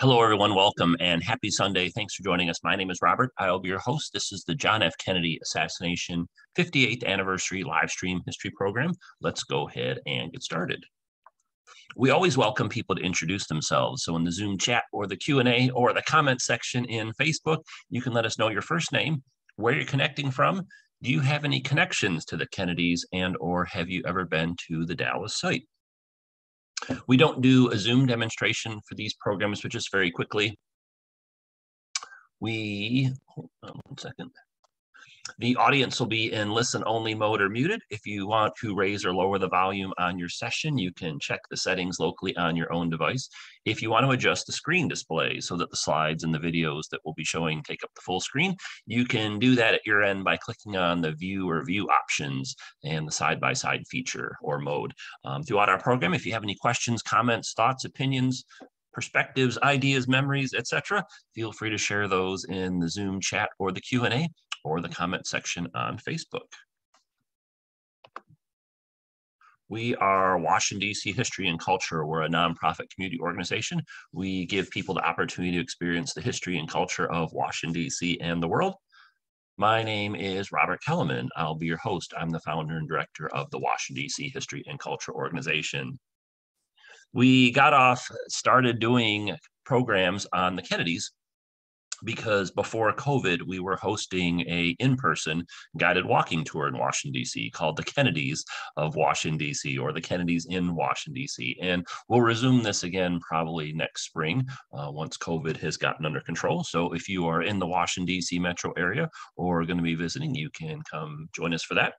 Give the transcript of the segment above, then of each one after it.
Hello, everyone. Welcome and happy Sunday. Thanks for joining us. My name is Robert. I'll be your host. This is the John F. Kennedy Assassination 58th Anniversary Livestream History Program. Let's go ahead and get started. We always welcome people to introduce themselves. So in the Zoom chat or the Q&A or the comment section in Facebook, you can let us know your first name, where you're connecting from. Do you have any connections to the Kennedys or have you ever been to the Dallas site? We don't do a Zoom demonstration for these programs, but just very quickly, hold on one second. The audience will be in listen-only mode or muted. If you want to raise or lower the volume on your session, you can check the settings locally on your own device. If you want to adjust the screen display so that the slides and the videos that we'll be showing take up the full screen, you can do that at your end by clicking on the view or view options and the side-by-side feature or mode. Throughout our program, if you have any questions, comments, thoughts, opinions, perspectives, ideas, memories, etc., feel free to share those in the Zoom chat or the Q&A or the comment section on Facebook. We are Washington, D.C. History and Culture. We're a nonprofit community organization. We give people the opportunity to experience the history and culture of Washington, D.C. and the world. My name is Robert Kelleman. I'll be your host. I'm the founder and director of the Washington, D.C. History and Culture organization. We started doing programs on the Kennedys because before COVID, we were hosting a in-person guided walking tour in Washington, D.C. called the Kennedys of Washington, D.C. or the Kennedys in Washington, D.C. And we'll resume this again probably next spring once COVID has gotten under control. So if you are in the Washington, D.C. metro area or going to be visiting, you can come join us for that.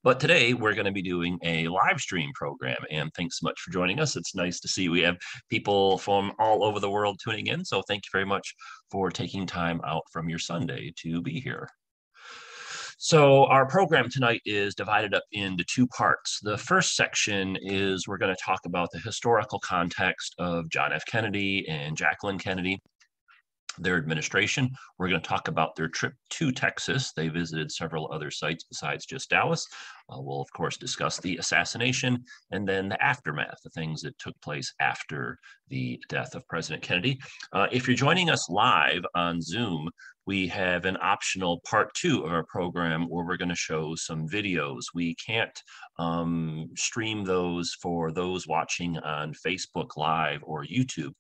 But today we're going to be doing a live stream program, and thanks so much for joining us. It's nice to see we have people from all over the world tuning in. So thank you very much for taking time out from your Sunday to be here. So our program tonight is divided up into two parts. The first section is we're going to talk about the historical context of John F. Kennedy and Jacqueline Kennedy, their administration. We're going to talk about their trip to Texas. They visited several other sites besides just Dallas. We'll, of course, discuss the assassination and then the aftermath, the things that took place after the death of President Kennedy. If you're joining us live on Zoom, we have an optional part 2 of our program where we're going to show some videos. We can't stream those for those watching on Facebook Live or YouTube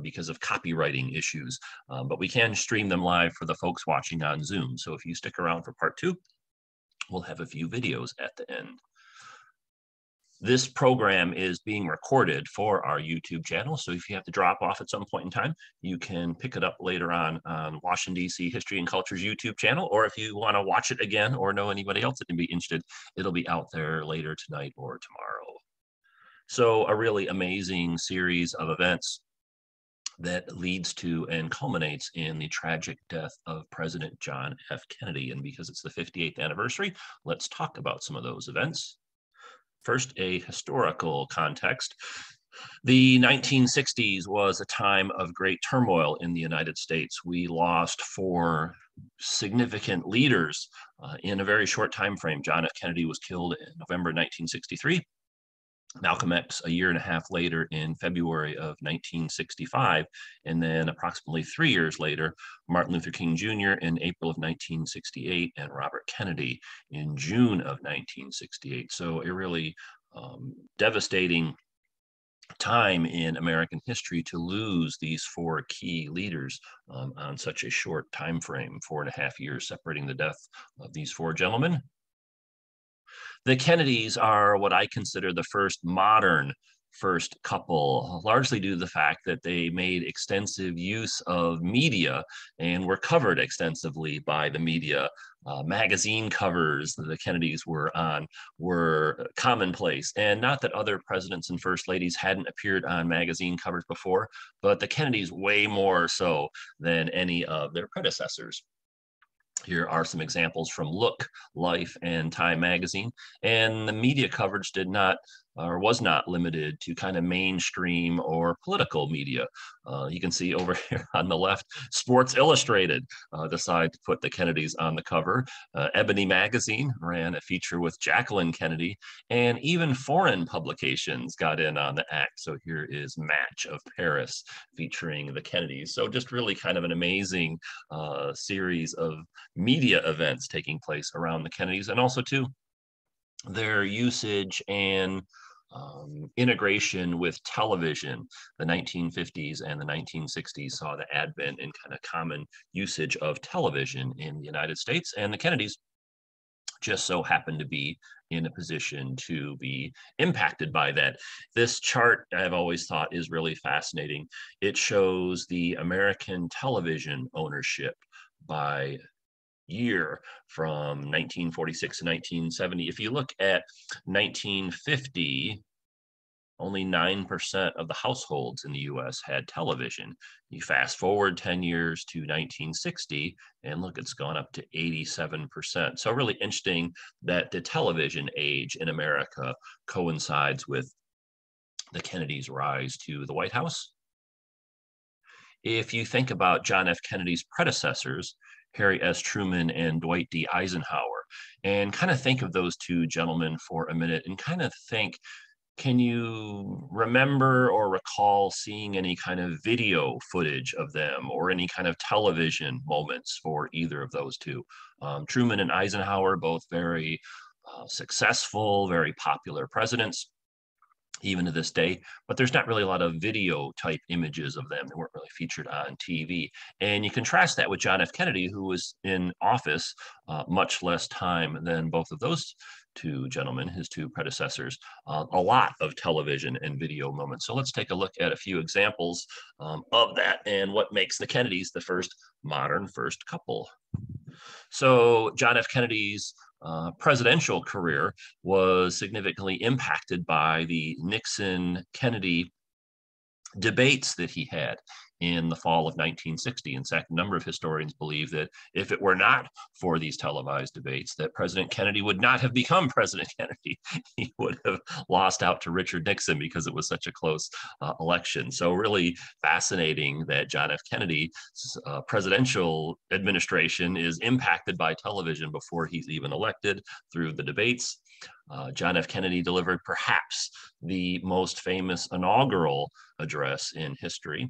because of copywriting issues, but we can stream them live for the folks watching on Zoom. So if you stick around for part 2, we'll have a few videos at the end. This program is being recorded for our YouTube channel, so if you have to drop off at some point in time, you can pick it up later on Washington, D.C. History and Culture's YouTube channel, or if you want to watch it again or know anybody else that can be interested, it'll be out there later tonight or tomorrow. So a really amazing series of events that leads to and culminates in the tragic death of President John F. Kennedy. And because it's the 58th anniversary, let's talk about some of those events. First, a historical context. The 1960s was a time of great turmoil in the United States. We lost 4 significant leaders in a very short time frame. John F. Kennedy was killed in November 1963. Malcolm X a year and a half later in February of 1965, and then approximately 3 years later, Martin Luther King Jr. in April of 1968, and Robert Kennedy in June of 1968. So a really devastating time in American history to lose these 4 key leaders on such a short time frame, 4.5 years separating the death of these 4 gentlemen. The Kennedys are what I consider the first modern first couple, largely due to the fact that they made extensive use of media and were covered extensively by the media. Magazine covers that the Kennedys were on were commonplace, and not that other presidents and first ladies hadn't appeared on magazine covers before, but the Kennedys way more so than any of their predecessors. Here are some examples from Look, Life, and Time magazine. And the media coverage did not or was not limited to kind of mainstream or political media. You can see over here on the left, Sports Illustrated decided to put the Kennedys on the cover. Ebony Magazine ran a feature with Jacqueline Kennedy, and even foreign publications got in on the act. So here is Match of Paris featuring the Kennedys. So just really kind of an amazing series of media events taking place around the Kennedys, and also too their usage and integration with television. The 1950s and the 1960s saw the advent and kind of common usage of television in the United States, and the Kennedys just so happened to be in a position to be impacted by that. This chart I've always thought is really fascinating. It shows the American television ownership by year from 1946 to 1970. If you look at 1950, only 9% of the households in the US had television. You fast forward 10 years to 1960, and look, it's gone up to 87%. So really interesting that the television age in America coincides with the Kennedys' rise to the White House. If you think about John F. Kennedy's predecessors, Harry S. Truman and Dwight D. Eisenhower, and kind of think of those two gentlemen for a minute and kind of think, can you remember or recall seeing any kind of video footage of them or any kind of television moments for either of those two? Truman and Eisenhower, both very successful, very popular presidents, even to this day, but there's not really a lot of video type images of them. They weren't really featured on TV. And you contrast that with John F. Kennedy, who was in office much less time than both of those two gentlemen, his two predecessors, a lot of television and video moments. So let's take a look at a few examples of that and what makes the Kennedys the first modern first couple. So John F. Kennedy's presidential career was significantly impacted by the Nixon-Kennedy debates that he had in the fall of 1960. In fact, a number of historians believe that if it were not for these televised debates, that President Kennedy would not have become President Kennedy. He would have lost out to Richard Nixon because it was such a close election. So really fascinating that John F. Kennedy's presidential administration is impacted by television before he's even elected through the debates. John F. Kennedy delivered perhaps the most famous inaugural address in history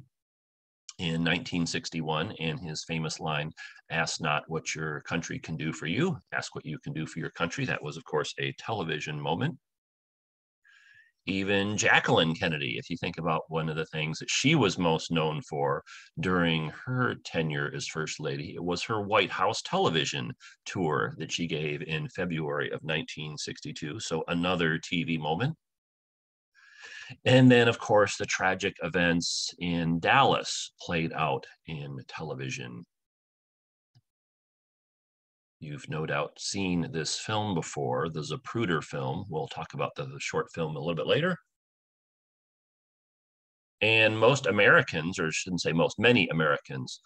in 1961, and his famous line, "Ask not what your country can do for you, ask what you can do for your country." That was, of course, a television moment. Even Jacqueline Kennedy, if you think about one of the things that she was most known for during her tenure as First Lady, it was her White House television tour that she gave in February of 1962. So another TV moment. And then, of course, the tragic events in Dallas played out in television. You've no doubt seen this film before, the Zapruder film. We'll talk about the short film a little bit later. And most Americans, or I shouldn't say most, many Americans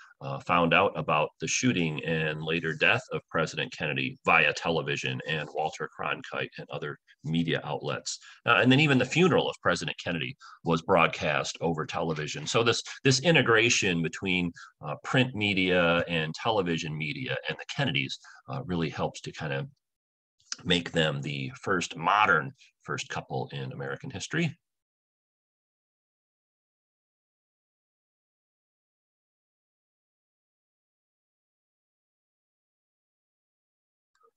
found out about the shooting and later death of President Kennedy via television and Walter Cronkite and other media outlets. And then even the funeral of President Kennedy was broadcast over television. So this integration between print media and television media and the Kennedys really helps to kind of make them the first modern first couple in American history.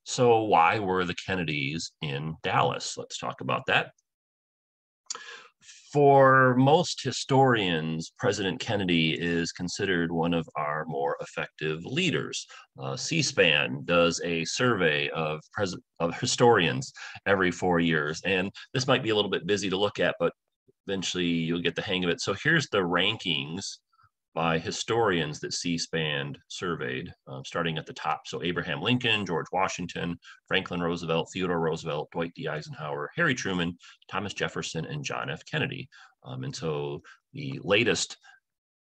So why were the Kennedys in Dallas? Let's talk about that. For most historians, President Kennedy is considered one of our more effective leaders. C-SPAN does a survey of historians every 4 years, and this might be a little bit busy to look at, but eventually you'll get the hang of it. So here's the rankings by historians that C-SPAN surveyed, starting at the top. So Abraham Lincoln, George Washington, Franklin Roosevelt, Theodore Roosevelt, Dwight D. Eisenhower, Harry Truman, Thomas Jefferson, and John F. Kennedy. And so the latest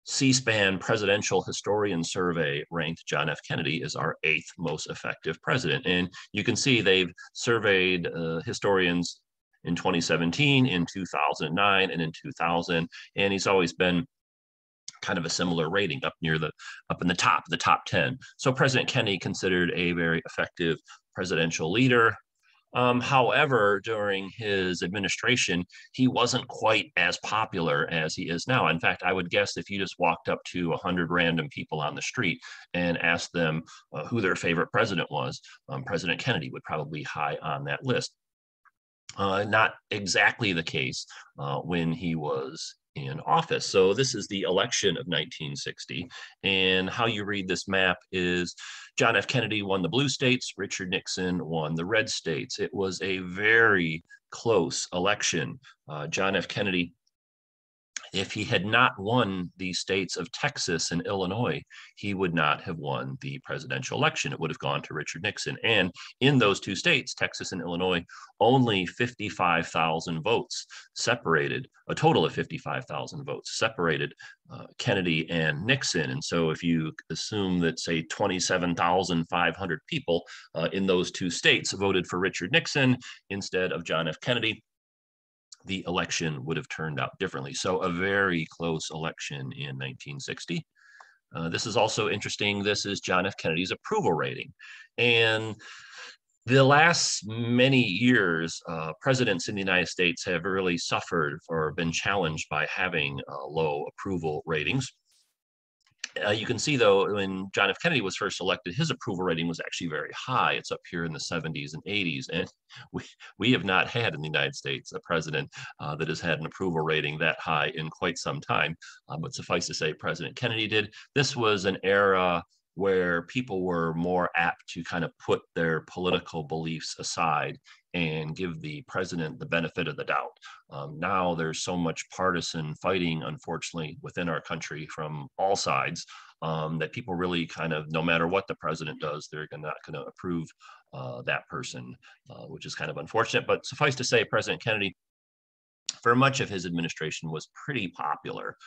C-SPAN presidential historian survey ranked John F. Kennedy as our 8th most effective president. And you can see they've surveyed historians in 2017, in 2009, and in 2000. And he's always been kind of a similar rating up in the top 10. So President Kennedy considered a very effective presidential leader. However, during his administration, he wasn't quite as popular as he is now. In fact, I would guess if you just walked up to 100 random people on the street and asked them who their favorite president was, President Kennedy would probably be high on that list. Not exactly the case when he was in office. So this is the election of 1960. And how you read this map is John F. Kennedy won the blue states, Richard Nixon won the red states. It was a very close election. John F. Kennedy, if he had not won the states of Texas and Illinois, he would not have won the presidential election. It would have gone to Richard Nixon. And in those two states, Texas and Illinois, only 55,000 votes separated, a total of 55,000 votes separated Kennedy and Nixon. And so if you assume that, say, 27,500 people in those two states voted for Richard Nixon instead of John F. Kennedy, the election would have turned out differently. So a very close election in 1960. This is also interesting. This is John F. Kennedy's approval rating. And the last many years, presidents in the United States have really suffered or been challenged by having low approval ratings. You can see, though, when John F. Kennedy was first elected, his approval rating was actually very high. It's up here in the 70s and 80s. And we have not had in the United States a president that has had an approval rating that high in quite some time. But suffice to say, President Kennedy did. This was an era where people were more apt to kind of put their political beliefs aside and give the president the benefit of the doubt. Now there's so much partisan fighting, unfortunately, within our country from all sides that people really kind of, no matter what the president does, they're not going to approve that person, which is kind of unfortunate. But suffice to say, President Kennedy, for much of his administration, was pretty popular.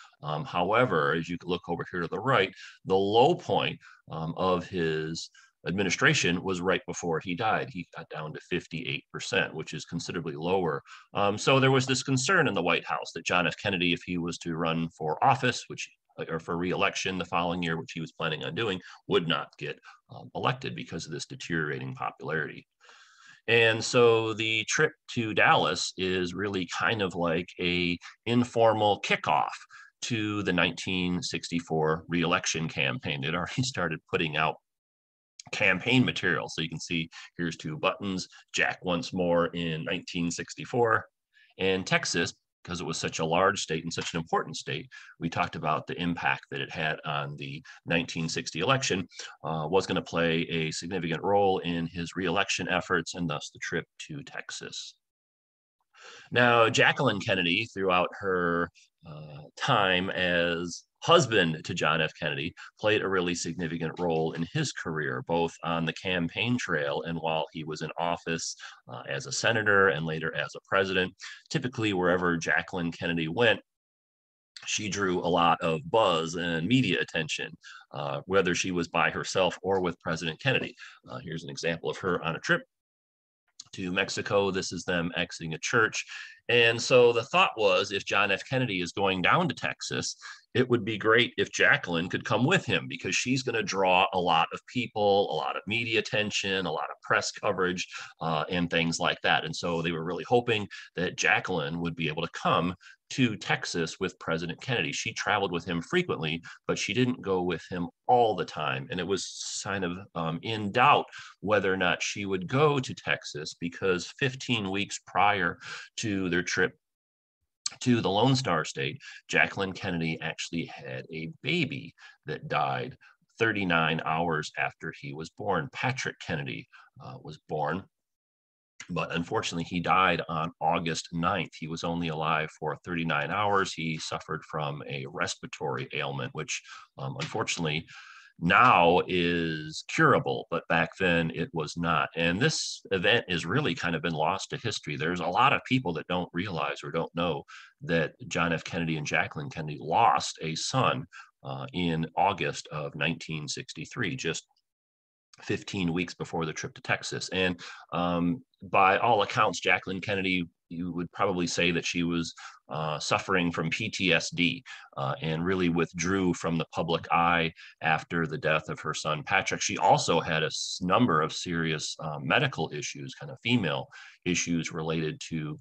However, as you look over here to the right, the low point of his administration was right before he died. He got down to 58%, which is considerably lower. So there was this concern in the White House that John F. Kennedy, if he was to run for office, or for re-election the following year, which he was planning on doing, would not get elected because of this deteriorating popularity. And so the trip to Dallas is really kind of like a informal kickoff to the 1964 re-election campaign. It already started putting out campaign material. So you can see here's two buttons, Jack once more in 1964. And Texas, because it was such a large state and such an important state, we talked about the impact that it had on the 1960 election, was going to play a significant role in his re-election efforts and thus the trip to Texas. Now, Jacqueline Kennedy, throughout her time as husband to John F. Kennedy, played a really significant role in his career, both on the campaign trail and while he was in office as a senator and later as a president. Typically, wherever Jacqueline Kennedy went, she drew a lot of buzz and media attention, whether she was by herself or with President Kennedy. Here's an example of her on a trip to Mexico. This is them exiting a church. And so the thought was, if John F. Kennedy is going down to Texas, it would be great if Jacqueline could come with him because she's going to draw a lot of people, a lot of media attention, a lot of press coverage, and things like that. And so they were really hoping that Jacqueline would be able to come to Texas with President Kennedy. She traveled with him frequently, but she didn't go with him all the time. And it was kind of in doubt whether or not she would go to Texas because 15 weeks prior to their trip to the Lone Star State, Jacqueline Kennedy actually had a baby that died 39 hours after he was born. Patrick Kennedy was born, but unfortunately he died on August 9th. He was only alive for 39 hours. He suffered from a respiratory ailment, which unfortunately now is curable, but back then it was not. And this event has really kind of been lost to history. There's a lot of people that don't realize or don't know that John F. Kennedy and Jacqueline Kennedy lost a son in August of 1963, just 15 weeks before the trip to Texas. And by all accounts, Jacqueline Kennedy you would probably say that she was suffering from PTSD and really withdrew from the public eye after the death of her son, Patrick. She also had a number of serious medical issues, kind of female issues related to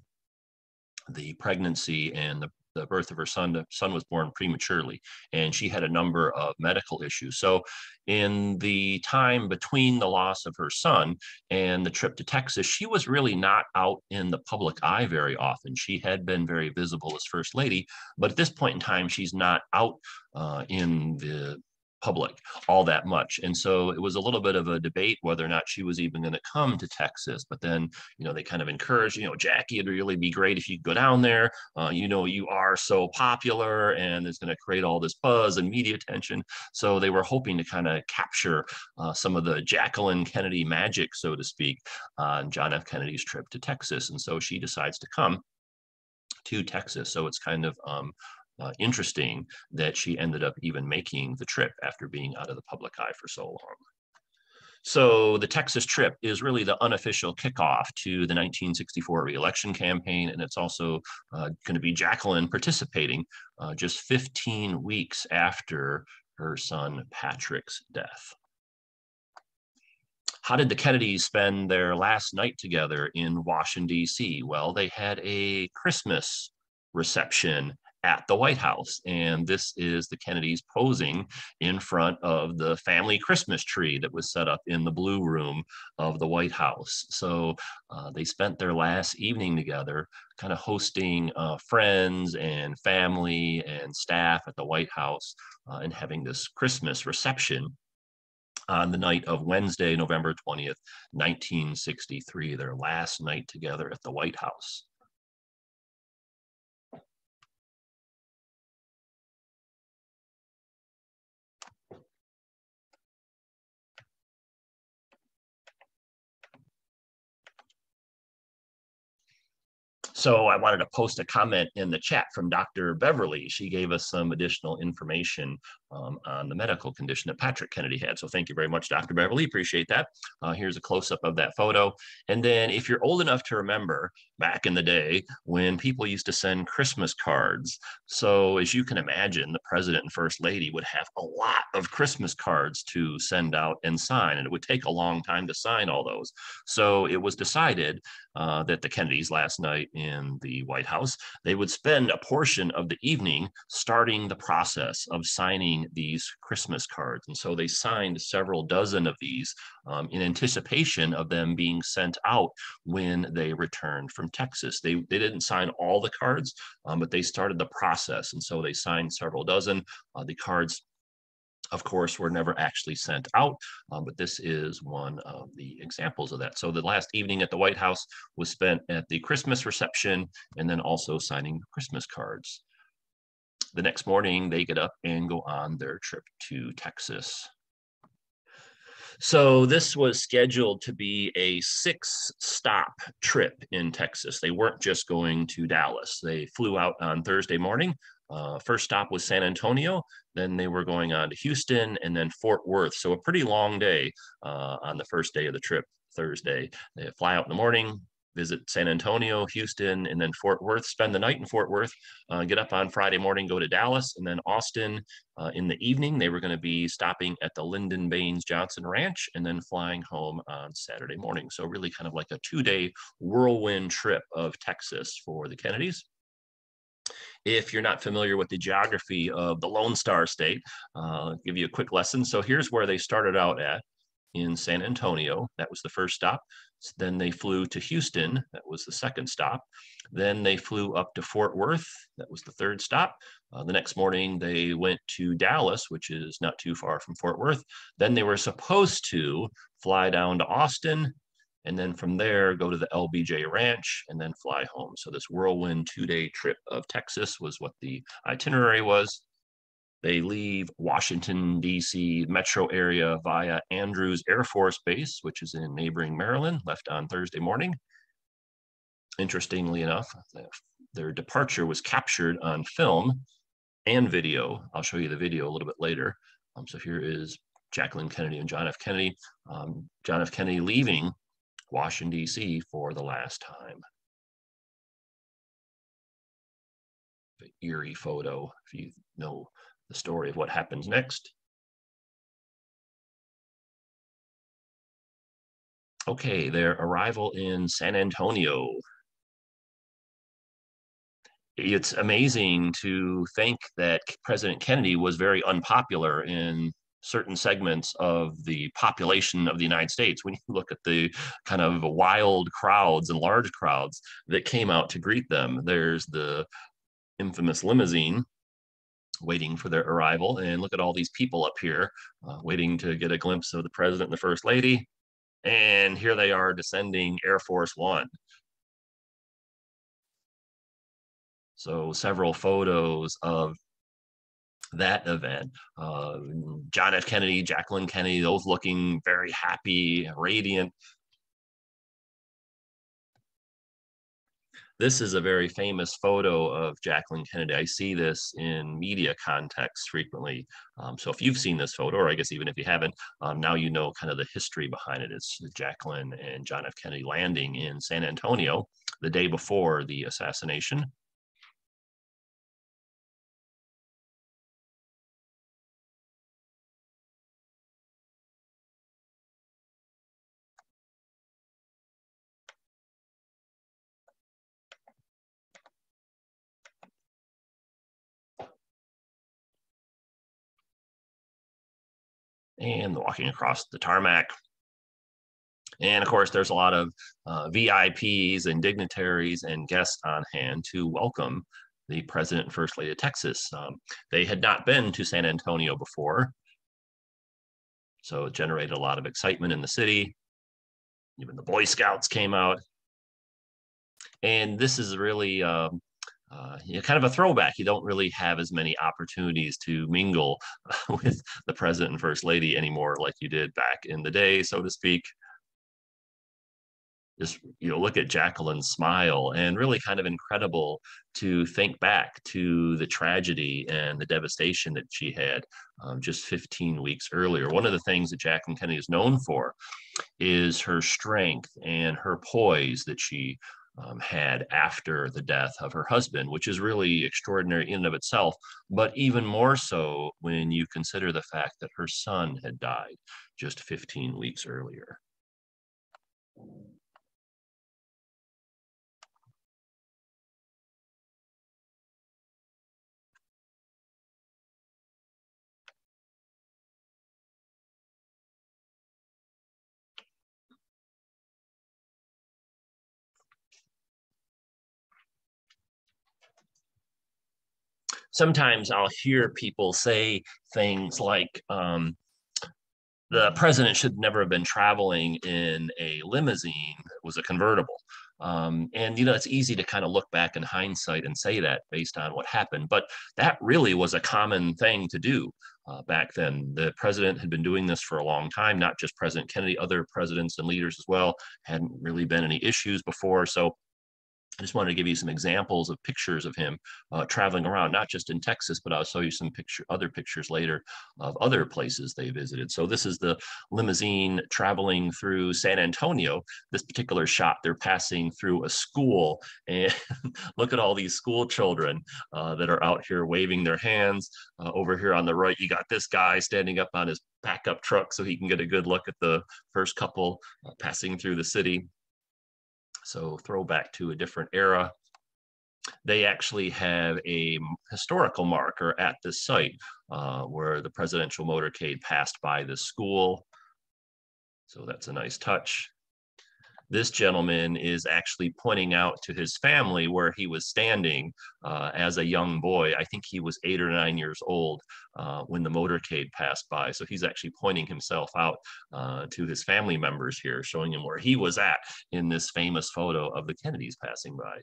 the pregnancy and the birth of her son. The son was born prematurely, and she had a number of medical issues. So in the time between the loss of her son and the trip to Texas, she was really not out in the public eye very often. She had been very visible as First Lady, but at this point in time, she's not out in the public all that much. And so it was a little bit of a debate whether or not she was even going to come to Texas. But then, they kind of encouraged, Jackie, it'd really be great if you go down there. You are so popular and it's going to create all this buzz and media attention. So they were hoping to kind of capture some of the Jacqueline Kennedy magic, so to speak, on John F. Kennedy's trip to Texas. And so she decides to come to Texas. So it's kind of interesting that she ended up even making the trip after being out of the public eye for so long. So the Texas trip is really the unofficial kickoff to the 1964 re-election campaign, and it's also going to be Jacqueline participating just 15 weeks after her son Patrick's death. How did the Kennedys spend their last night together in Washington, D.C.? Well, they had a Christmas reception at the White House. And this is the Kennedys posing in front of the family Christmas tree that was set up in the Blue Room of the White House. So they spent their last evening together, kind of hosting friends and family and staff at the White House and having this Christmas reception on the night of Wednesday, November 20th, 1963, their last night together at the White House. So I wanted to post a comment in the chat from Dr. Beverly. She gave us some additional information on the medical condition that Patrick Kennedy had. So thank you very much, Dr. Beverly. Appreciate that. Here's a close-up of that photo. And then if you're old enough to remember back in the day when people used to send Christmas cards. So as you can imagine, the president and first lady would have a lot of Christmas cards to send out and sign, and it would take a long time to sign all those. So it was decided that the Kennedys last night in the White House, they would spend a portion of the evening starting the process of signing these Christmas cards. And so they signed several dozen of these in anticipation of them being sent out when they returned from Texas. They didn't sign all the cards, but they started the process. And so they signed several dozen. The cards, of course, were never actually sent out, but this is one of the examples of that. So the last evening at the White House was spent at the Christmas reception and then also signing Christmas cards. The next morning, they get up and go on their trip to Texas. So this was scheduled to be a 6-stop trip in Texas. They weren't just going to Dallas. They flew out on Thursday morning. First stop was San Antonio. Then they were going on to Houston and then Fort Worth. So a pretty long day on the first day of the trip, Thursday. They fly out in the morning, visit San Antonio, Houston, and then Fort Worth, spend the night in Fort Worth, get up on Friday morning, go to Dallas, and then Austin in the evening. They were going to be stopping at the Lyndon Johnson Ranch and then flying home on Saturday morning. So really kind of like a 2-day whirlwind trip of Texas for the Kennedys. If you're not familiar with the geography of the Lone Star State, I'll give you a quick lesson. So here's where they started out at in San Antonio. That was the first stop. Then they flew to Houston. That was the second stop. Then they flew up to Fort Worth. That was the third stop. The next morning, they went to Dallas, which is not too far from Fort Worth. Then they were supposed to fly down to Austin, and then from there, go to the LBJ Ranch and then fly home. So this whirlwind 2-day trip of Texas was what the itinerary was. They leave Washington, D.C. metro area via Andrews Air Force Base, which is in neighboring Maryland, left on Thursday morning. Interestingly enough, their departure was captured on film and video. I'll show you the video a little bit later. So here is Jacqueline Kennedy and John F. Kennedy. John F. Kennedy leaving Washington, D.C. for the last time. eerie photo if you know the story of what happens next. Okay, their arrival in San Antonio. It's amazing to think that President Kennedy was very unpopular in certain segments of the population of the United States. When you look at the kind of wild crowds and large crowds that came out to greet them, there's the infamous limousine waiting for their arrival. And look at all these people up here waiting to get a glimpse of the president and the first lady. And here they are descending Air Force One. So several photos of that event. John F. Kennedy, Jacqueline Kennedy, those looking very happy, radiant. This is a very famous photo of Jacqueline Kennedy. I see this in media context frequently. So if you've seen this photo, or I guess even if you haven't, now you know kind of the history behind it. It's Jacqueline and John F. Kennedy landing in San Antonio the day before the assassination. And walking across the tarmac. And of course, there's a lot of VIPs and dignitaries and guests on hand to welcome the president and first lady of Texas. They had not been to San Antonio before, so it generated a lot of excitement in the city. Even the Boy Scouts came out. And this is really kind of a throwback. You don't really have as many opportunities to mingle with the president and first lady anymore like you did back in the day, so to speak. Just look at Jacqueline's smile, and really kind of incredible to think back to the tragedy and the devastation that she had just 15 weeks earlier. One of the things that Jacqueline Kennedy is known for is her strength and her poise that she had after the death of her husband, which is really extraordinary in and of itself, but even more so when you consider the fact that her son had died just 15 weeks earlier. Sometimes I'll hear people say things like, the president should never have been traveling in a limousine. It was a convertible. And, it's easy to kind of look back in hindsight and say that based on what happened. But that really was a common thing to do back then. The president had been doing this for a long time, not just President Kennedy, other presidents and leaders as well. Hadn't really been any issues before. So I just wanted to give you some examples of pictures of him traveling around, not just in Texas, but I'll show you some other pictures later of other places they visited. So this is the limousine traveling through San Antonio. This particular shot, they're passing through a school, and look at all these school children that are out here waving their hands. Over here on the right, you got this guy standing up on his backup truck so he can get a good look at the first couple passing through the city. So throwback to a different era. They actually have a historical marker at this site where the presidential motorcade passed by the school. So that's a nice touch. This gentleman is actually pointing out to his family where he was standing as a young boy. I think he was 8 or 9 years old when the motorcade passed by. So he's actually pointing himself out to his family members here, showing him where he was at in this famous photo of the Kennedys passing by.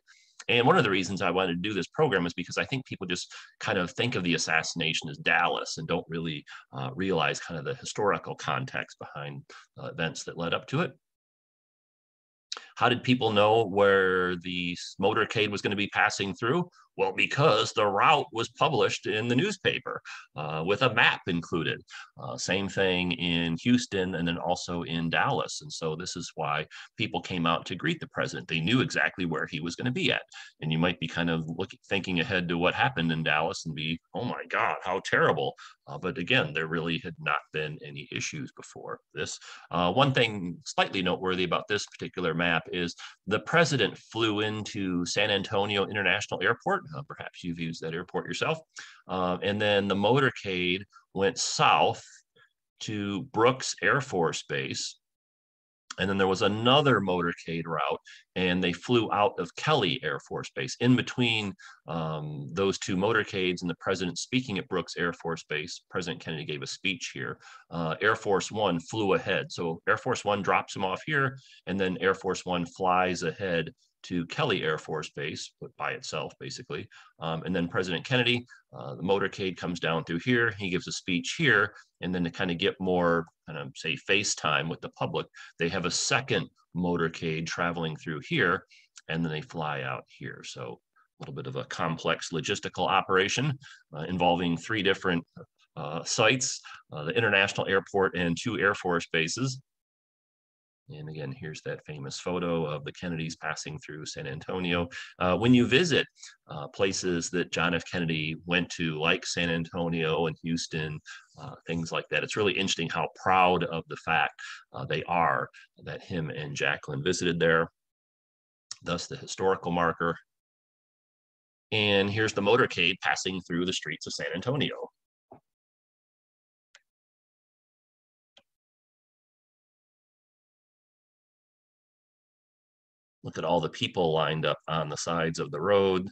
And one of the reasons I wanted to do this program is because I think people just kind of think of the assassination as Dallas and don't really realize kind of the historical context behind events that led up to it. How did people know where the motorcade was going to be passing through? Well, because the route was published in the newspaper with a map included. Same thing in Houston and then also in Dallas. And so this is why people came out to greet the president. They knew exactly where he was going to be at. And you might be kind of thinking ahead to what happened in Dallas and be, oh my God, how terrible. But again, there really had not been any issues before this. One thing slightly noteworthy about this particular map is the president flew into San Antonio International Airport. Perhaps you've used that airport yourself. And then the motorcade went south to Brooks Air Force Base. And then there was another motorcade route, and they flew out of Kelly Air Force Base. In between those two motorcades and the president speaking at Brooks Air Force Base, President Kennedy gave a speech here. Air Force One flew ahead. So Air Force One drops him off here, and then Air Force One flies ahead to Kelly Air Force Base, but by itself, basically. And then President Kennedy, the motorcade comes down through here. He gives a speech here. And then to kind of get more, kind of say, FaceTime with the public, they have a second motorcade traveling through here, and then they fly out here. So a little bit of a complex logistical operation involving three different sites, the international airport and two Air Force bases. And again, here's that famous photo of the Kennedys passing through San Antonio. When you visit places that John F. Kennedy went to, like San Antonio and Houston, things like that, it's really interesting how proud of the fact they are that him and Jacqueline visited there, thus the historical marker. And here's the motorcade passing through the streets of San Antonio. Look at all the people lined up on the sides of the road.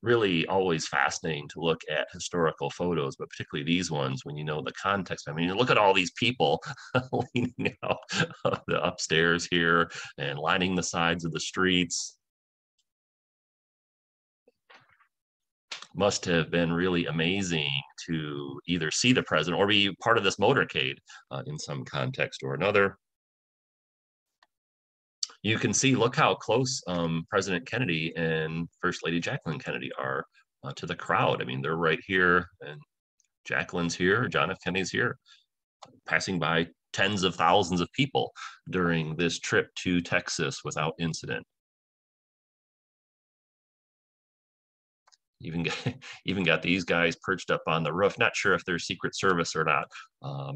Really always fascinating to look at historical photos, but particularly these ones when you know the context. I mean, look at all these people leaning out of the upstairs here and lining the sides of the streets. Must have been really amazing to either see the president or be part of this motorcade in some context or another. You can see, look how close President Kennedy and First Lady Jacqueline Kennedy are to the crowd. I mean, they're right here, and Jacqueline's here, John F. Kennedy's here, passing by tens of thousands of people during this trip to Texas without incident. Even got these guys perched up on the roof. Not sure if they're Secret Service or not,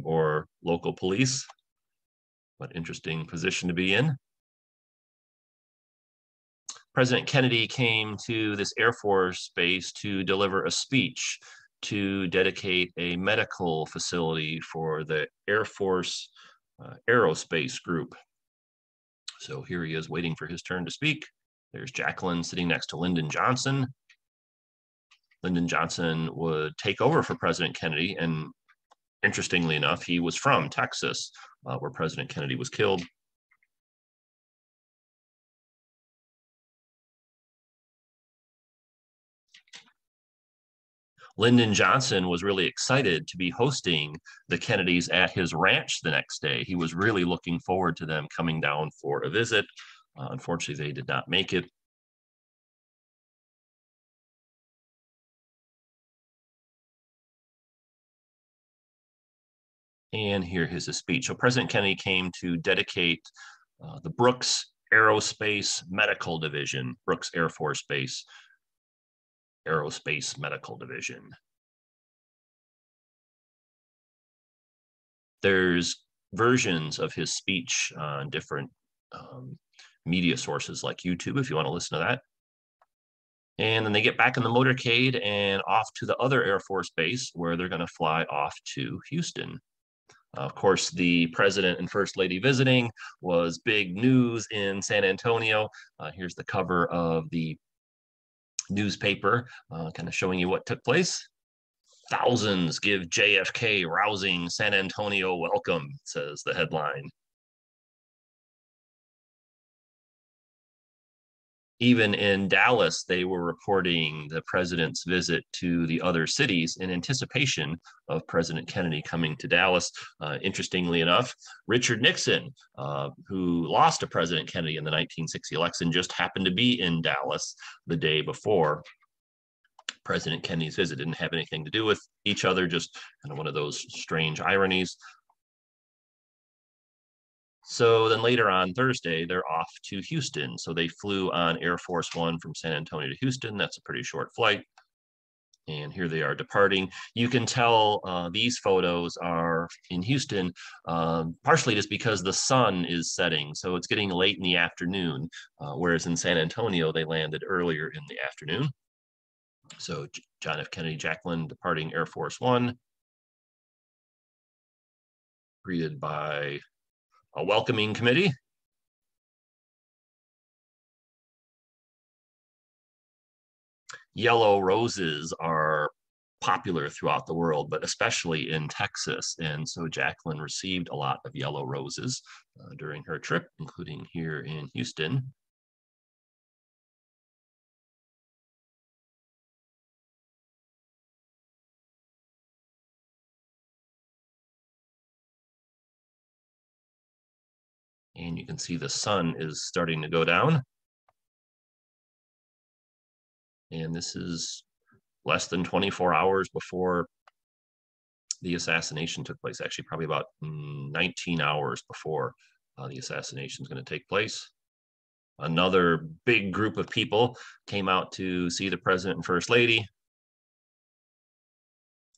or local police, but interesting position to be in. President Kennedy came to this Air Force base to deliver a speech to dedicate a medical facility for the Air Force Aerospace Group. So here he is waiting for his turn to speak. There's Jacqueline sitting next to Lyndon Johnson. Lyndon Johnson would take over for President Kennedy, and interestingly enough, he was from Texas, where President Kennedy was killed. Lyndon Johnson was really excited to be hosting the Kennedys at his ranch the next day. He was really looking forward to them coming down for a visit. Unfortunately, they did not make it. And here is his speech. So President Kennedy came to dedicate the Brooks Aerospace Medical Division, Brooks Air Force Base, Aerospace Medical Division. There's versions of his speech on different media sources like YouTube, if you want to listen to that. And then they get back in the motorcade and off to the other Air Force base where they're going to fly off to Houston. Of course, the president and first lady visiting was big news in San Antonio. Here's the cover of the newspaper, kind of showing you what took place. Thousands give JFK rousing San Antonio welcome, says the headline. Even in Dallas, they were reporting the president's visit to the other cities in anticipation of President Kennedy coming to Dallas. Interestingly enough, Richard Nixon, who lost to President Kennedy in the 1960 election, just happened to be in Dallas the day before President Kennedy's visit. Didn't have anything to do with each other, just kind of one of those strange ironies. So then later on Thursday, they're off to Houston. So they flew on Air Force One from San Antonio to Houston. That's a pretty short flight. And here they are departing. You can tell these photos are in Houston, partially just because the sun is setting. So it's getting late in the afternoon, whereas in San Antonio, they landed earlier in the afternoon. So John F. Kennedy, Jacqueline departing Air Force One, greeted by a welcoming committee. Yellow roses are popular throughout the world, but especially in Texas. And so Jacqueline received a lot of yellow roses during her trip, including here in Houston. And you can see the sun is starting to go down. And this is less than 24 hours before the assassination took place, actually probably about 19 hours before the assassination is going to take place. Another big group of people came out to see the president and first lady.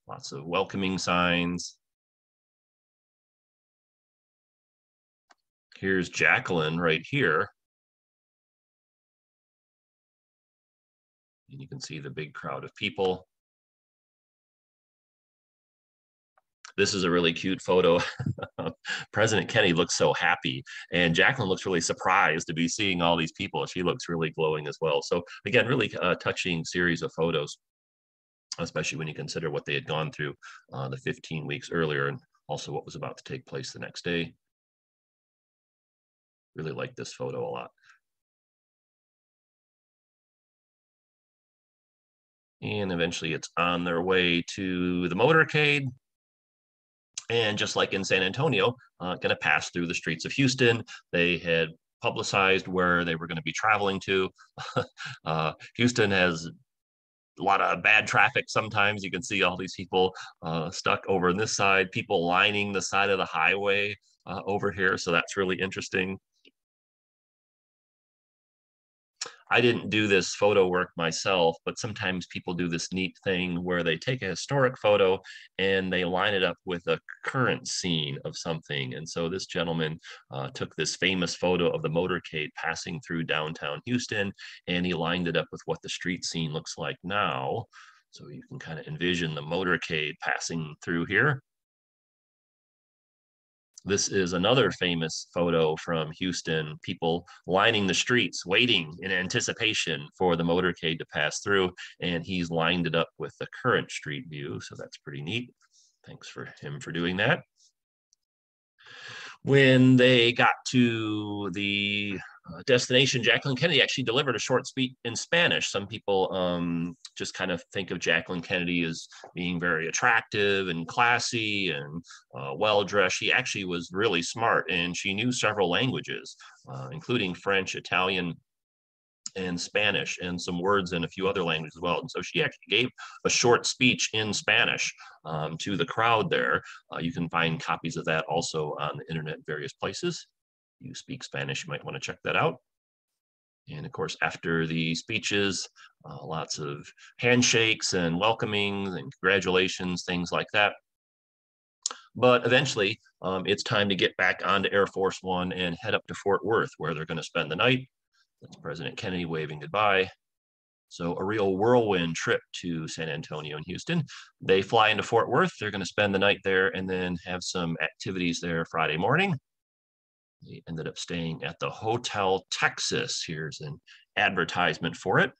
Lots of welcoming signs. Here's Jacqueline right here. And you can see the big crowd of people. This is a really cute photo. President Kennedy looks so happy, and Jacqueline looks really surprised to be seeing all these people. She looks really glowing as well. So again, really touching series of photos, especially when you consider what they had gone through the 15 weeks earlier, and also what was about to take place the next day. Really like this photo a lot. And eventually it's on their way to the motorcade. And just like in San Antonio, going to pass through the streets of Houston. They had publicized where they were going to be traveling to. Houston has a lot of bad traffic sometimes. You can see all these people stuck over on this side, people lining the side of the highway over here. So that's really interesting. I didn't do this photo work myself, but sometimes people do this neat thing where they take a historic photo and they line it up with a current scene of something. And so this gentleman took this famous photo of the motorcade passing through downtown Houston, and he lined it up with what the street scene looks like now. So you can kind of envision the motorcade passing through here. This is another famous photo from Houston, people lining the streets, waiting in anticipation for the motorcade to pass through, and he's lined it up with the current street view, so that's pretty neat. Thanks for him for doing that. When they got to the destination, Jacqueline Kennedy actually delivered a short speech in Spanish. Some people just kind of think of Jacqueline Kennedy as being very attractive and classy and well-dressed. She actually was really smart, and she knew several languages, including French, Italian, and Spanish, and some words in a few other languages as well. And so she actually gave a short speech in Spanish to the crowd there. You can find copies of that also on the internet in various places. If you speak Spanish, you might want to check that out. And of course, after the speeches, lots of handshakes and welcomings and congratulations, things like that. But eventually, it's time to get back onto Air Force One and head up to Fort Worth, where they're going to spend the night. That's President Kennedy waving goodbye. So a real whirlwind trip to San Antonio and Houston. They fly into Fort Worth. They're going to spend the night there and then have some activities there Friday morning. They ended up staying at the Hotel Texas. Here's an advertisement for it.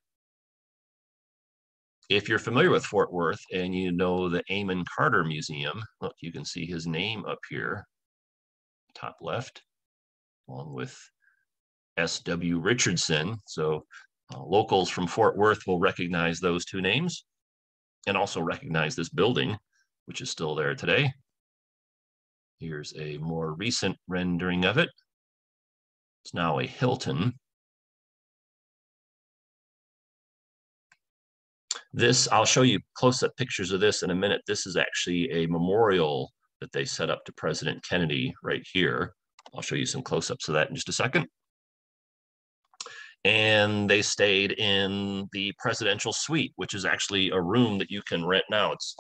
If you're familiar with Fort Worth and you know the Amon Carter Museum, look, you can see his name up here, top left, along with S.W. Richardson. So Locals from Fort Worth will recognize those two names and also recognize this building, which is still there today. Here's a more recent rendering of it. It's now a Hilton. This, I'll show you close-up pictures of this in a minute. This is actually a memorial that they set up to President Kennedy right here. I'll show you some close-ups of that in just a second. And they stayed in the presidential suite, which is actually a room that you can rent now. It's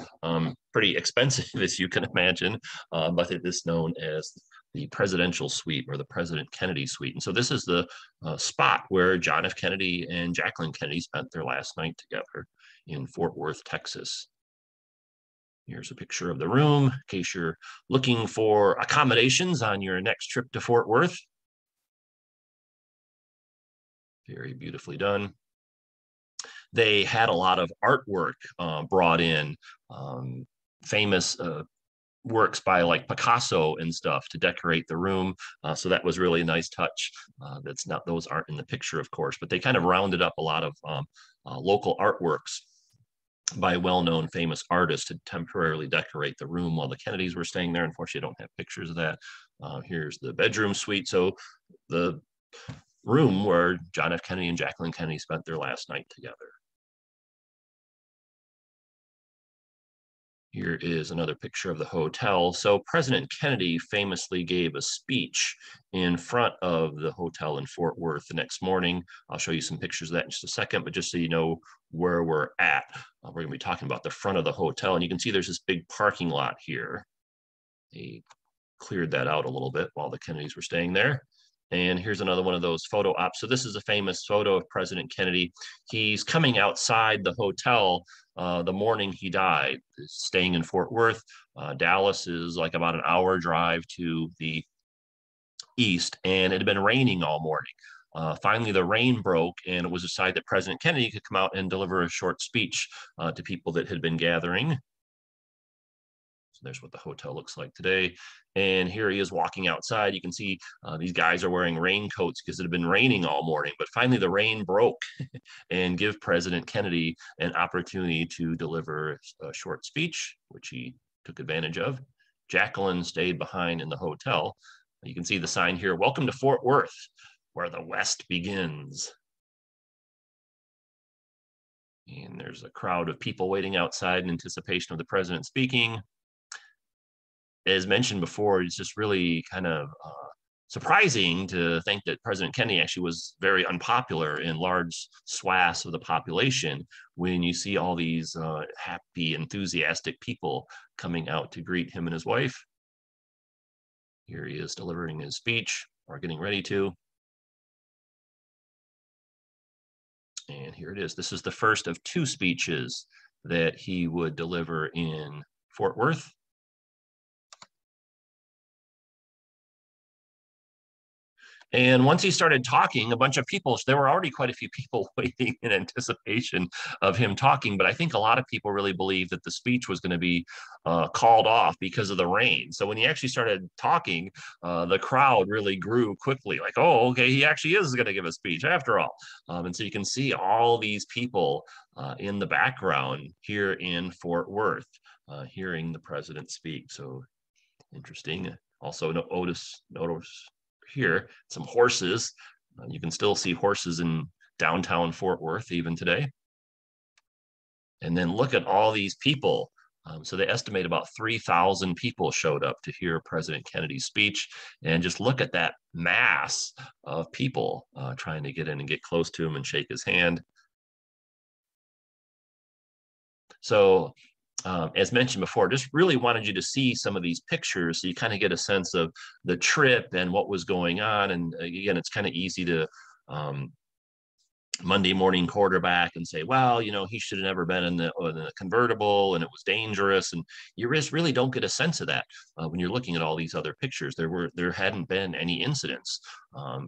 pretty expensive, as you can imagine, but it is known as the presidential suite or the President Kennedy suite. And so this is the spot where John F. Kennedy and Jacqueline Kennedy spent their last night together in Fort Worth, Texas. Here's a picture of the room in case you're looking for accommodations on your next trip to Fort Worth. Very beautifully done. They had a lot of artwork brought in, famous works by like Picasso and stuff to decorate the room. So that was really a nice touch. Those aren't in the picture, of course, but they kind of rounded up a lot of local artworks by well-known famous artists to temporarily decorate the room while the Kennedys were staying there. Unfortunately, I don't have pictures of that. Here's the bedroom suite. So the room where John F. Kennedy and Jacqueline Kennedy spent their last night together. Here is another picture of the hotel. So President Kennedy famously gave a speech in front of the hotel in Fort Worth the next morning. I'll show you some pictures of that in just a second, but just so you know where we're at, we're going to be talking about the front of the hotel. And you can see there's this big parking lot here. They cleared that out a little bit while the Kennedys were staying there. And here's another one of those photo ops. So this is a famous photo of President Kennedy. He's coming outside the hotel the morning he died, staying in Fort Worth. Dallas is like about an hour drive to the east, and it had been raining all morning. Finally, the rain broke, and it was decided that President Kennedy could come out and deliver a short speech to people that had been gathering. So there's what the hotel looks like today. And here he is walking outside. You can see these guys are wearing raincoats because it had been raining all morning. But finally, the rain broke and give President Kennedy an opportunity to deliver a short speech, which he took advantage of. Jacqueline stayed behind in the hotel. You can see the sign here, "Welcome to Fort Worth, where the West begins." And there's a crowd of people waiting outside in anticipation of the president speaking. As mentioned before, it's just really kind of surprising to think that President Kennedy actually was very unpopular in large swaths of the population when you see all these happy, enthusiastic people coming out to greet him and his wife. Here he is delivering his speech, or getting ready to. And here it is. This is the first of two speeches that he would deliver in Fort Worth. And once he started talking, a bunch of people, there were already quite a few people waiting in anticipation of him talking. But I think a lot of people really believed that the speech was going to be called off because of the rain. So when he actually started talking, the crowd really grew quickly, like, oh, okay, he actually is going to give a speech after all. And so you can see all these people in the background here in Fort Worth hearing the president speak. So interesting. Also, notice here some horses. You can still see horses in downtown Fort Worth even today. And then look at all these people. So they estimate about 3,000 people showed up to hear President Kennedy's speech. And just look at that mass of people trying to get in and get close to him and shake his hand. So as mentioned before, just really wanted you to see some of these pictures so you kind of get a sense of the trip and what was going on. And again, it's kind of easy to Monday morning quarterback and say, well, you know, he should have never been in the convertible and it was dangerous. And you just really don't get a sense of that when you're looking at all these other pictures. There hadn't been any incidents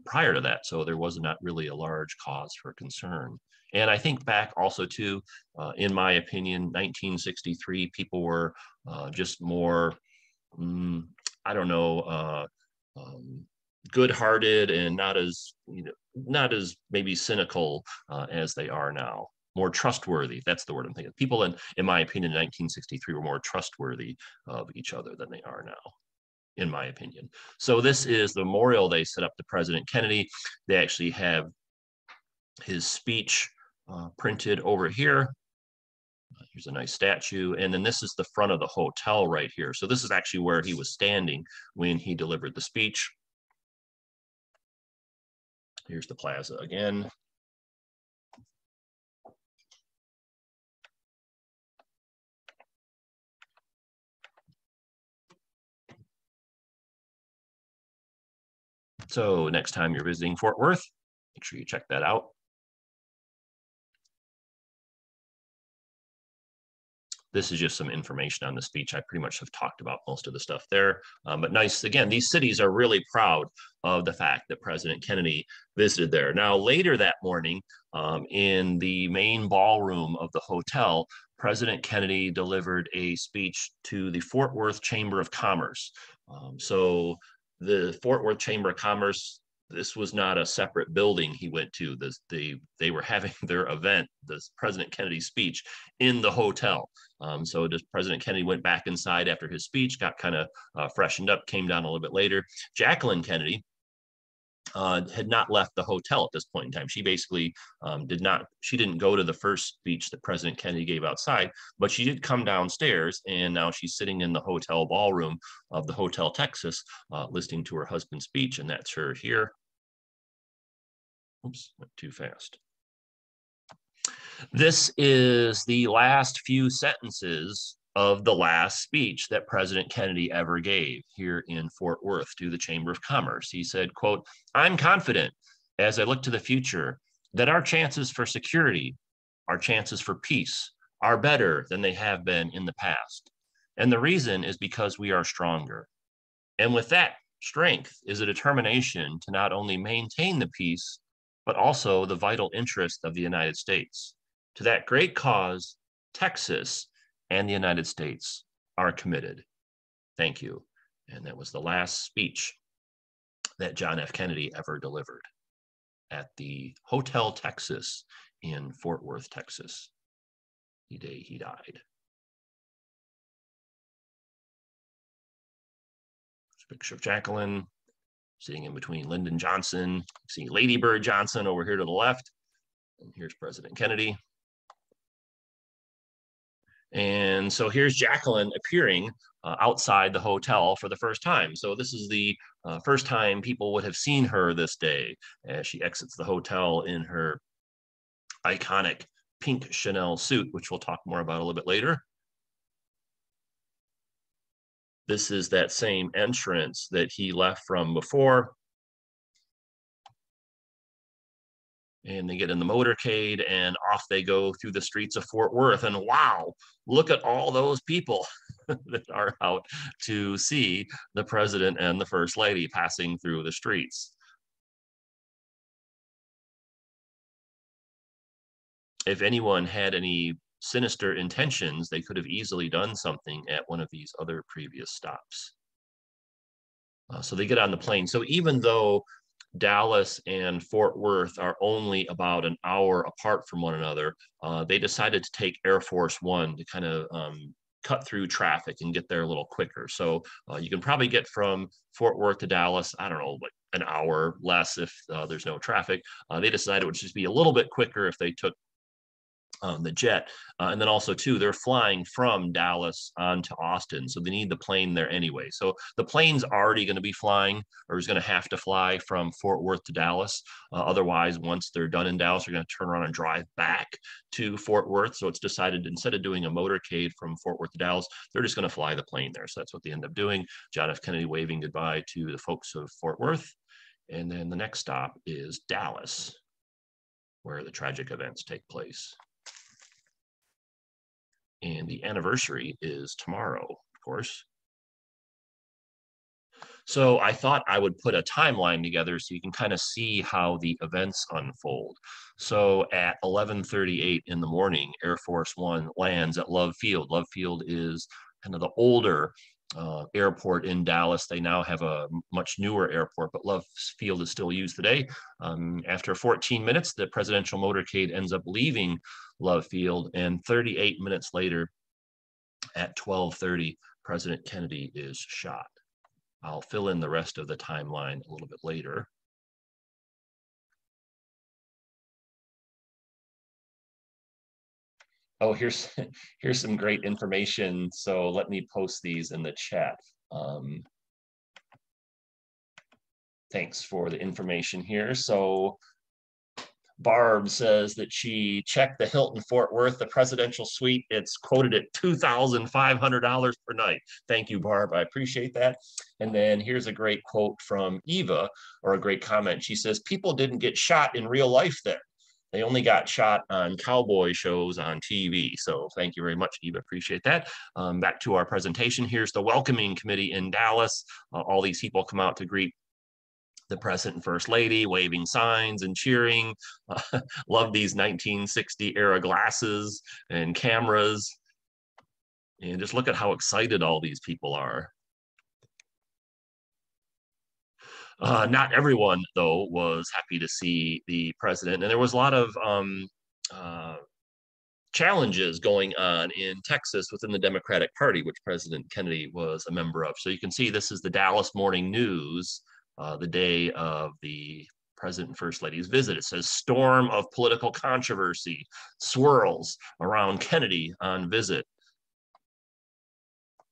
prior to that. So there was not really a large cause for concern. And I think back also to, in my opinion, 1963, people were just more, I don't know, good-hearted and not as, not as maybe cynical as they are now. More trustworthy. That's the word I'm thinking. People, in my opinion, in 1963 were more trustworthy of each other than they are now, in my opinion. So this is the memorial they set up to President Kennedy. They actually have his speech printed over here. Here's a nice statue. And then this is the front of the hotel right here. So this is actually where he was standing when he delivered the speech. Here's the plaza again. So next time you're visiting Fort Worth, make sure you check that out. This is just some information on the speech. I pretty much have talked about most of the stuff there. But nice, again, these cities are really proud of the fact that President Kennedy visited there. Now, later that morning, in the main ballroom of the hotel, President Kennedy delivered a speech to the Fort Worth Chamber of Commerce. So the Fort Worth Chamber of Commerce, this was not a separate building he went to. They were having their event, this President Kennedy's speech, in the hotel. So just President Kennedy went back inside after his speech, got kind of freshened up, came down a little bit later. Jacqueline Kennedy had not left the hotel at this point in time. She basically didn't go to the first speech that President Kennedy gave outside, but she did come downstairs, and now she's sitting in the hotel ballroom of the Hotel Texas, listening to her husband's speech, and that's her here. Oops, went too fast. This is the last few sentences of the last speech that President Kennedy ever gave here in Fort Worth to the Chamber of Commerce. He said, quote, "I'm confident as I look to the future that our chances for security, our chances for peace are better than they have been in the past. And the reason is because we are stronger. And with that strength is a determination to not only maintain the peace, but also the vital interest of the United States. To that great cause, Texas and the United States are committed. Thank you." And that was the last speech that John F. Kennedy ever delivered at the Hotel Texas in Fort Worth, Texas, the day he died. Picture of Jacqueline sitting in between Lyndon Johnson. See Lady Bird Johnson over here to the left. And here's President Kennedy. And so here's Jacqueline appearing outside the hotel for the first time. So this is the first time people would have seen her this day as she exits the hotel in her iconic pink Chanel suit, which we'll talk more about a little bit later. This is that same entrance that he left from before. And they get in the motorcade and off they go through the streets of Fort Worth. And wow, look at all those people that are out to see the president and the first lady passing through the streets. If anyone had any sinister intentions, they could have easily done something at one of these other previous stops. So they get on the plane. So even though Dallas and Fort Worth are only about an hour apart from one another, they decided to take Air Force One to kind of cut through traffic and get there a little quicker. So you can probably get from Fort Worth to Dallas, I don't know, like an hour less if there's no traffic. They decided it would just be a little bit quicker if they took the jet. And then also too, they're flying from Dallas on to Austin. So they need the plane there anyway. So the plane's already going to be flying, or is going to have to fly from Fort Worth to Dallas. Otherwise, once they're done in Dallas, they're going to turn around and drive back to Fort Worth. So it's decided, instead of doing a motorcade from Fort Worth to Dallas, they're just going to fly the plane there. So that's what they end up doing. John F. Kennedy waving goodbye to the folks of Fort Worth. And then the next stop is Dallas, where the tragic events take place. And the anniversary is tomorrow, of course. So I thought I would put a timeline together so you can kind of see how the events unfold. So at 11:38 in the morning, Air Force One lands at Love Field. Love Field is kind of the older airport in Dallas. They now have a much newer airport, but Love Field is still used today. After 14 minutes, the presidential motorcade ends up leaving Love Field, and 38 minutes later, at 12:30, President Kennedy is shot. I'll fill in the rest of the timeline a little bit later. Oh, here's some great information. So let me post these in the chat. Thanks for the information here. So Barb says that she checked the Hilton Fort Worth, the presidential suite. It's quoted at $2,500 per night. Thank you, Barb. I appreciate that. And then here's a great quote from Eva, or a great comment. She says, people didn't get shot in real life then. They only got shot on cowboy shows on TV. So thank you very much, Eva. Appreciate that. Back to our presentation. Here's the welcoming committee in Dallas. All these people come out to greet the president and first lady, waving signs and cheering. Love these 1960 era glasses and cameras. And just look at how excited all these people are. Not everyone, though, was happy to see the president. And there was a lot of challenges going on in Texas within the Democratic Party, which President Kennedy was a member of. So you can see this is the Dallas Morning News, the day of the President and First Lady's visit. It says, storm of political controversy swirls around Kennedy on visit.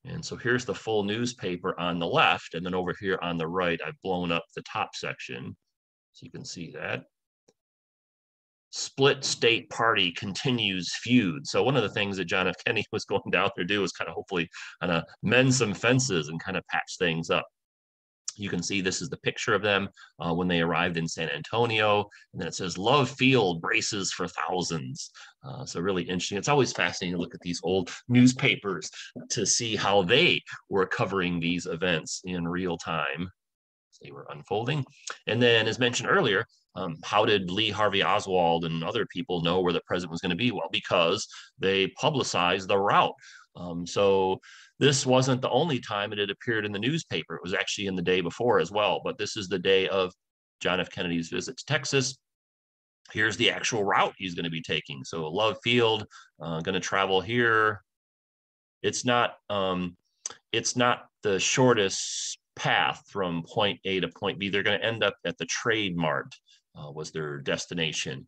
And so here's the full newspaper on the left, and then over here on the right, I've blown up the top section so you can see that. Split state party continues feud. So one of the things that John F. Kennedy was going down there to do is kind of hopefully kind of mend some fences and kind of patch things up. You can see this is the picture of them when they arrived in San Antonio. And then it says, Love Field braces for thousands. So really interesting. It's always fascinating to look at these old newspapers to see how they were covering these events in real time as they were unfolding. And then, as mentioned earlier, how did Lee Harvey Oswald and other people know where the president was going to be? Well, because they publicized the route. So this wasn't the only time it had appeared in the newspaper. It was actually in the day before as well. But this is the day of John F. Kennedy's visit to Texas. Here's the actual route he's going to be taking. So Love Field, going to travel here. It's not the shortest path from point A to point B. They're going to end up at the Trade Mart. Was their destination.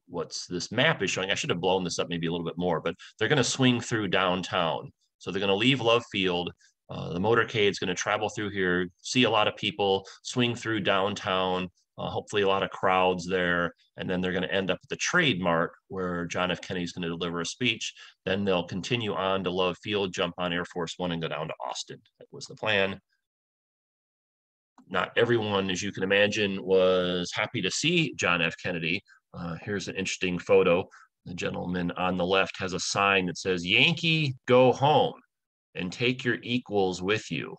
What's this map is showing, I should have blown this up maybe a little bit more, but they're going to swing through downtown. So they're going to leave Love Field. The motorcade is going to travel through here, see a lot of people, swing through downtown, hopefully a lot of crowds there, and then they're going to end up at the Trade Mart where John F. Kennedy is going to deliver a speech. Then they'll continue on to Love Field, jump on Air Force One, and go down to Austin. That was the plan. Not everyone, as you can imagine, was happy to see John F. Kennedy. Here's an interesting photo. The gentleman on the left has a sign that says, Yankee, go home and take your equals with you.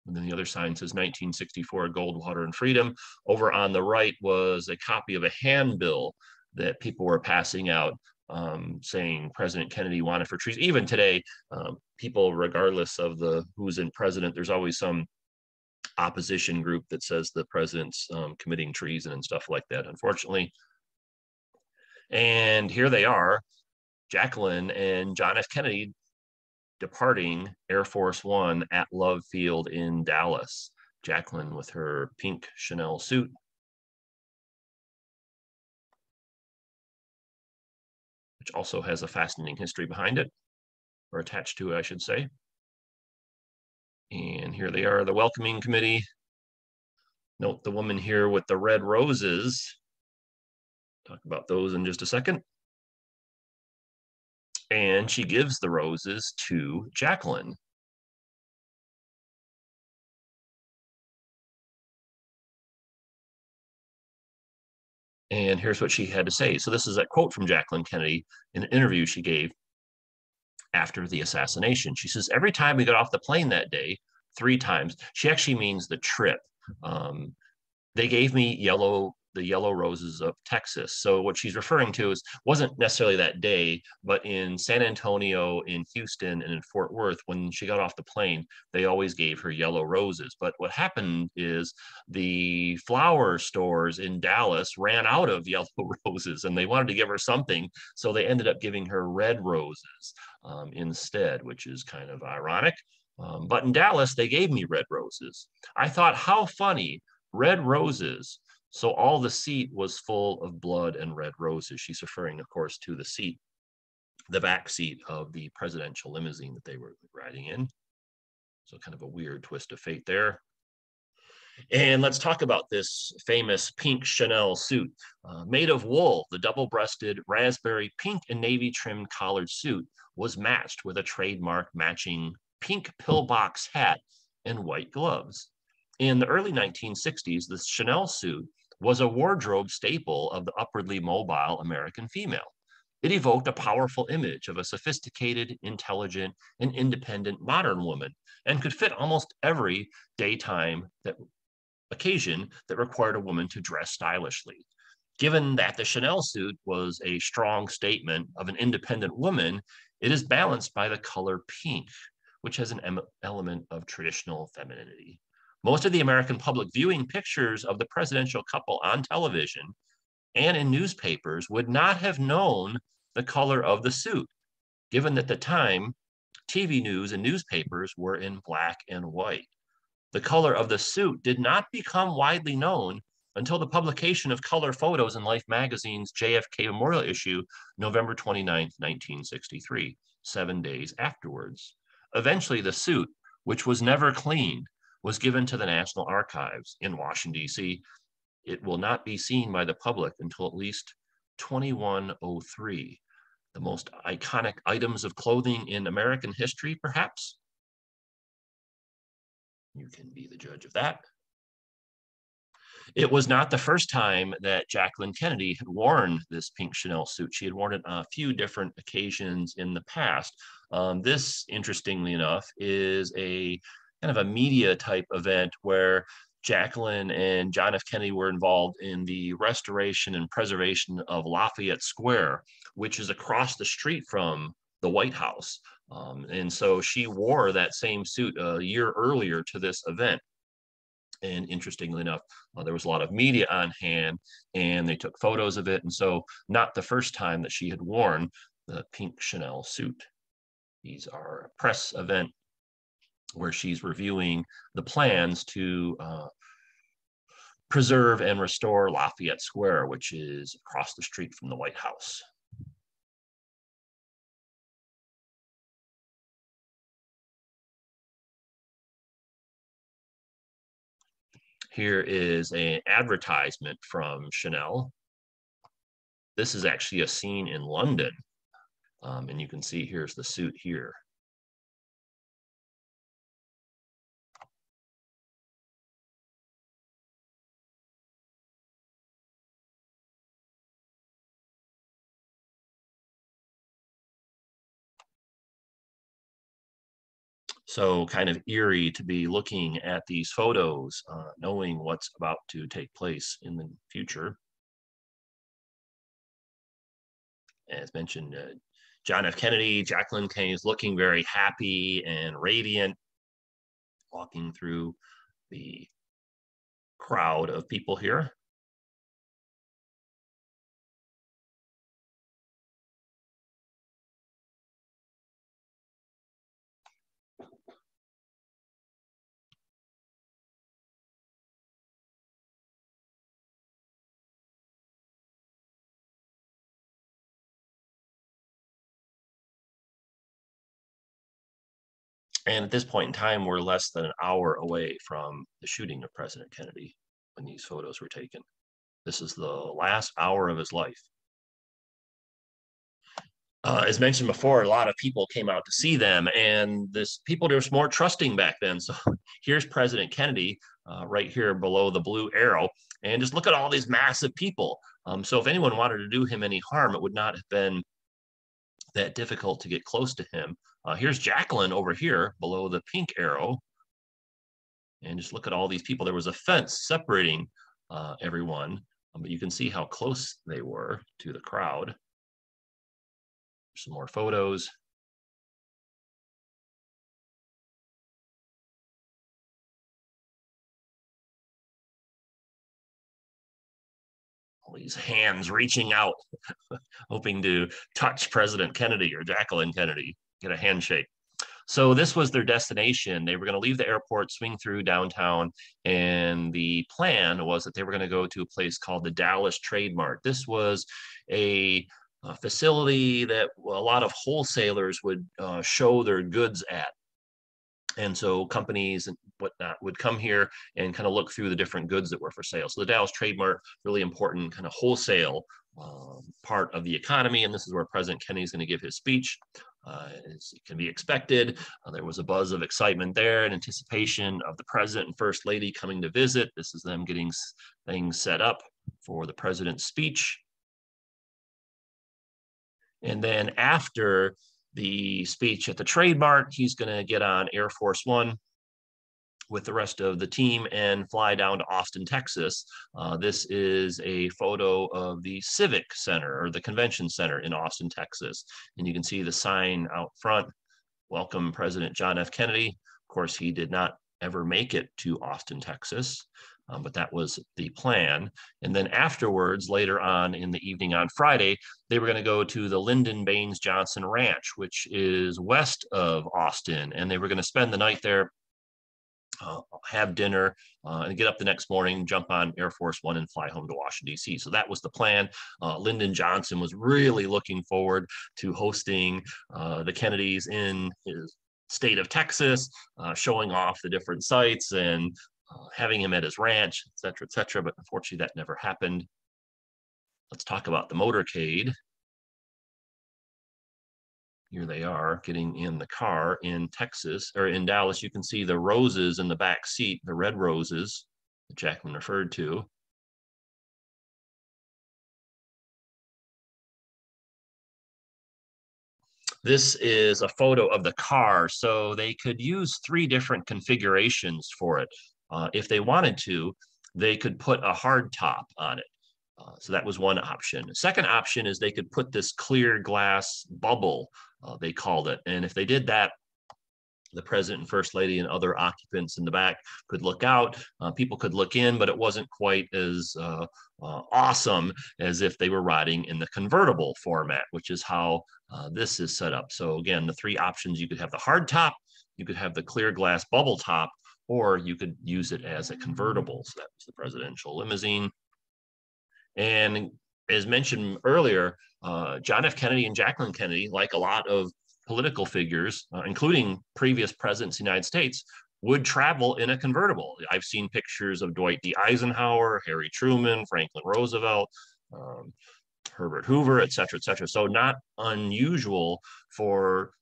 And then the other sign says 1964, Goldwater and Freedom. Over on the right was a copy of a handbill that people were passing out saying President Kennedy wanted for treason. Even today, people, regardless of who's in president, there's always some opposition group that says the president's committing treason and stuff like that, unfortunately. And here they are, Jacqueline and John F. Kennedy departing Air Force One at Love Field in Dallas. Jacqueline with her pink Chanel suit. Which also has a fascinating history behind it, or attached to it, I should say. And here they are, the welcoming committee. Note the woman here with the red roses. Talk about those in just a second. And she gives the roses to Jacqueline. And here's what she had to say. So this is a quote from Jacqueline Kennedy in an interview she gave after the assassination. She says, every time we got off the plane that day, 3 times, she actually means the trip. They gave me yellow the yellow roses of Texas. So what she's referring to wasn't necessarily that day, but in San Antonio, in Houston, and in Fort Worth, when she got off the plane, they always gave her yellow roses. But what happened is the flower stores in Dallas ran out of yellow roses and they wanted to give her something. So they ended up giving her red roses instead, which is kind of ironic. But in Dallas, they gave me red roses. I thought, how funny, red roses. So all the seat was full of blood and red roses. She's referring, of course, to the seat, the back seat of the presidential limousine that they were riding in. So kind of a weird twist of fate there. And let's talk about this famous pink Chanel suit. Made of wool, the double-breasted raspberry pink and navy trimmed collared suit was matched with a trademark matching pink pillbox hat and white gloves. In the early 1960s, the Chanel suit was a wardrobe staple of the upwardly mobile American female. It evoked a powerful image of a sophisticated, intelligent, and independent modern woman and could fit almost every daytime occasion that required a woman to dress stylishly. Given that the Chanel suit was a strong statement of an independent woman, it is balanced by the color pink, which has an element of traditional femininity. Most of the American public viewing pictures of the presidential couple on television and in newspapers would not have known the color of the suit, given that at the time, TV news and newspapers were in black and white. The color of the suit did not become widely known until the publication of color photos in Life magazine's JFK Memorial issue, November 29, 1963, 7 days afterwards. Eventually, the suit, which was never cleaned, was given to the National Archives in Washington, D.C. It will not be seen by the public until at least 2103. The most iconic items of clothing in American history, perhaps? You can be the judge of that. It was not the first time that Jacqueline Kennedy had worn this pink Chanel suit. She had worn it on a few different occasions in the past. This, interestingly enough, is a kind of a media type event where Jacqueline and John F. Kennedy were involved in the restoration and preservation of Lafayette Square, which is across the street from the White House. And so she wore that same suit a year earlier to this event. And interestingly enough, there was a lot of media on hand and they took photos of it. And so not the first time that she had worn the pink Chanel suit. These are a press event where she's reviewing the plans to preserve and restore Lafayette Square, which is across the street from the White House. Here is an advertisement from Chanel. This is actually a scene in London. And you can see here's the suit here. So kind of eerie to be looking at these photos, knowing what's about to take place in the future. As mentioned, John F. Kennedy, Jacqueline Kennedy is looking very happy and radiant, walking through the crowd of people here. And at this point in time, we're less than an hour away from the shooting of President Kennedy when these photos were taken. This is the last hour of his life. As mentioned before, a lot of people came out to see them, and people were more trusting back then. So here's President Kennedy right here below the blue arrow, and just look at all these massive people. So if anyone wanted to do him any harm, it would not have been that difficult to get close to him. Here's Jacqueline over here below the pink arrow. And just look at all these people. There was a fence separating everyone. But you can see how close they were to the crowd. Some more photos. All these hands reaching out, hoping to touch President Kennedy or Jacqueline Kennedy, get a handshake. So this was their destination. They were going to leave the airport, swing through downtown, and the plan was that they were going to go to a place called the Dallas Trade Mart. This was a facility that a lot of wholesalers would show their goods at. And so companies and whatnot would come here and kind of look through the different goods that were for sale. So the Dallas Trade Mart, really important kind of wholesale part of the economy. And this is where President Kennedy is going to give his speech. As it can be expected, there was a buzz of excitement there in anticipation of the president and first lady coming to visit. This is them getting things set up for the president's speech. And then after the speech at the Trade Mart, he's going to get on Air Force One with the rest of the team and fly down to Austin, Texas. This is a photo of the Civic Center or the Convention Center in Austin, Texas. And you can see the sign out front, welcome President John F. Kennedy. Of course, he did not ever make it to Austin, Texas. But that was the plan. And then afterwards, later on in the evening on Friday, they were going to go to the Lyndon Johnson Ranch, which is west of Austin. And they were going to spend the night there, have dinner, and get up the next morning, jump on Air Force One and fly home to Washington, D.C. So that was the plan. Lyndon Johnson was really looking forward to hosting the Kennedys in his state of Texas, showing off the different sites and having him at his ranch, et cetera, but unfortunately that never happened. Let's talk about the motorcade. Here they are getting in the car in Texas, or in Dallas. You can see the roses in the back seat, the red roses that Jacqueline referred to. This is a photo of the car. So they could use 3 different configurations for it. If they wanted to, they could put a hard top on it. So that was one option. The second option is they could put this clear glass bubble, they called it. And if they did that, the president and first lady and other occupants in the back could look out. People could look in, but it wasn't quite as awesome as if they were riding in the convertible format, which is how this is set up. So again, the 3 options: you could have the hard top, you could have the clear glass bubble top, or you could use it as a convertible. So that was the presidential limousine. And as mentioned earlier, John F. Kennedy and Jacqueline Kennedy, like a lot of political figures, including previous presidents of the United States, would travel in a convertible. I've seen pictures of Dwight D. Eisenhower, Harry Truman, Franklin Roosevelt, Herbert Hoover, et cetera, et cetera. So not unusual for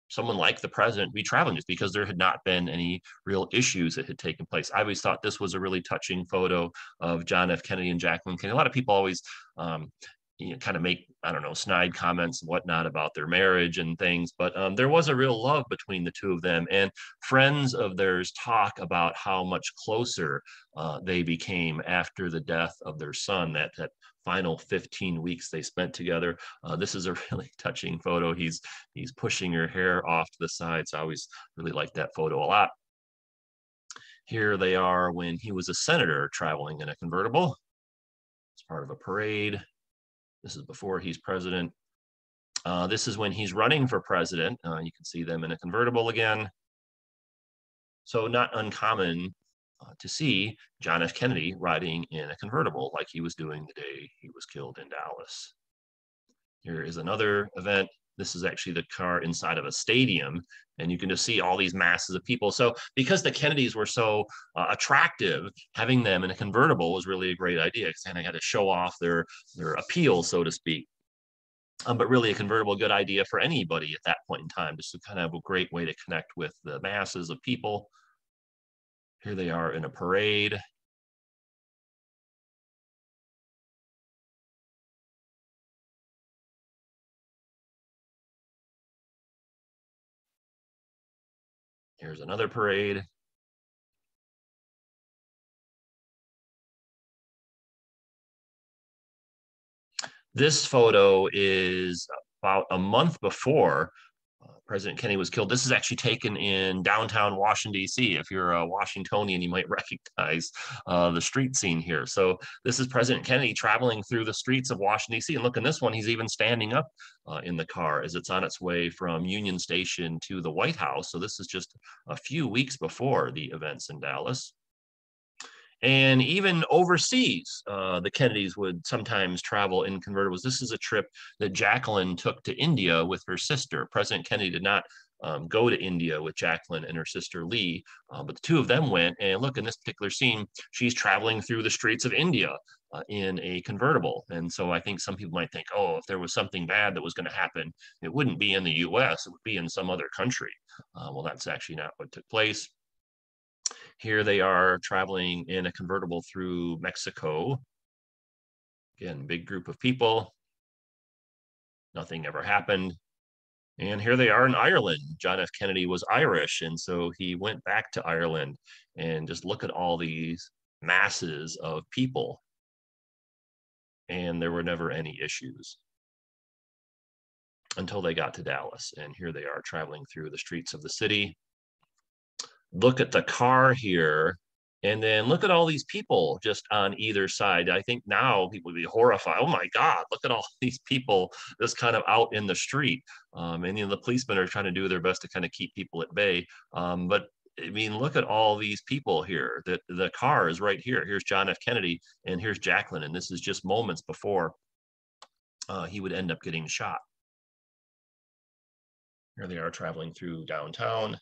someone like the president be traveling, just because there had not been any real issues that had taken place. I always thought this was a really touching photo of John F. Kennedy and Jacqueline Kennedy. A lot of people always kind of make, I don't know, snide comments and whatnot about their marriage and things, but there was a real love between the 2 of them. And friends of theirs talk about how much closer they became after the death of their son, that final 15 weeks they spent together. This is a really touching photo. He's pushing her hair off to the side. So I always really like that photo a lot. Here they are when he was a senator traveling in a convertible. It's part of a parade. This is before he's president. This is when he's running for president. You can see them in a convertible again. So not uncommon to see John F. Kennedy riding in a convertible like he was doing the day he was killed in Dallas. Here is another event. This is actually the car inside of a stadium, and you can just see all these masses of people. So because the Kennedys were so attractive, having them in a convertible was really a great idea, because they had to show off their appeal, so to speak. But really a convertible, good idea for anybody at that point in time, just to kind of have a great way to connect with the masses of people. Here they are in a parade. Here's another parade. This photo is about a month before President Kennedy was killed. This is actually taken in downtown Washington, D.C. If you're a Washingtonian, you might recognize the street scene here. So this is President Kennedy traveling through the streets of Washington, D.C. And look, in this one, he's even standing up in the car as it's on its way from Union Station to the White House. So this is just a few weeks before the events in Dallas. And even overseas, the Kennedys would sometimes travel in convertibles. This is a trip that Jacqueline took to India with her sister. President Kennedy did not go to India with Jacqueline and her sister Lee, but the two of them went. And look, in this particular scene, she's traveling through the streets of India in a convertible. And so I think some people might think, oh, if there was something bad that was going to happen, it wouldn't be in the US, it would be in some other country. Well, that's actually not what took place. Here they are traveling in a convertible through Mexico. Again, big group of people. Nothing ever happened. And here they are in Ireland. John F. Kennedy was Irish, and so he went back to Ireland. And just look at all these masses of people. And there were never any issues until they got to Dallas. And here they are traveling through the streets of the city. Look at the car here, and then look at all these people just on either side. I think now people would be horrified. Oh my God, look at all these people just kind of out in the street. And the policemen are trying to do their best to kind of keep people at bay. But I mean, look at all these people here. That the car is right here. Here's John F. Kennedy, and here's Jacqueline. And this is just moments before he would end up getting shot. Here they are traveling through downtown.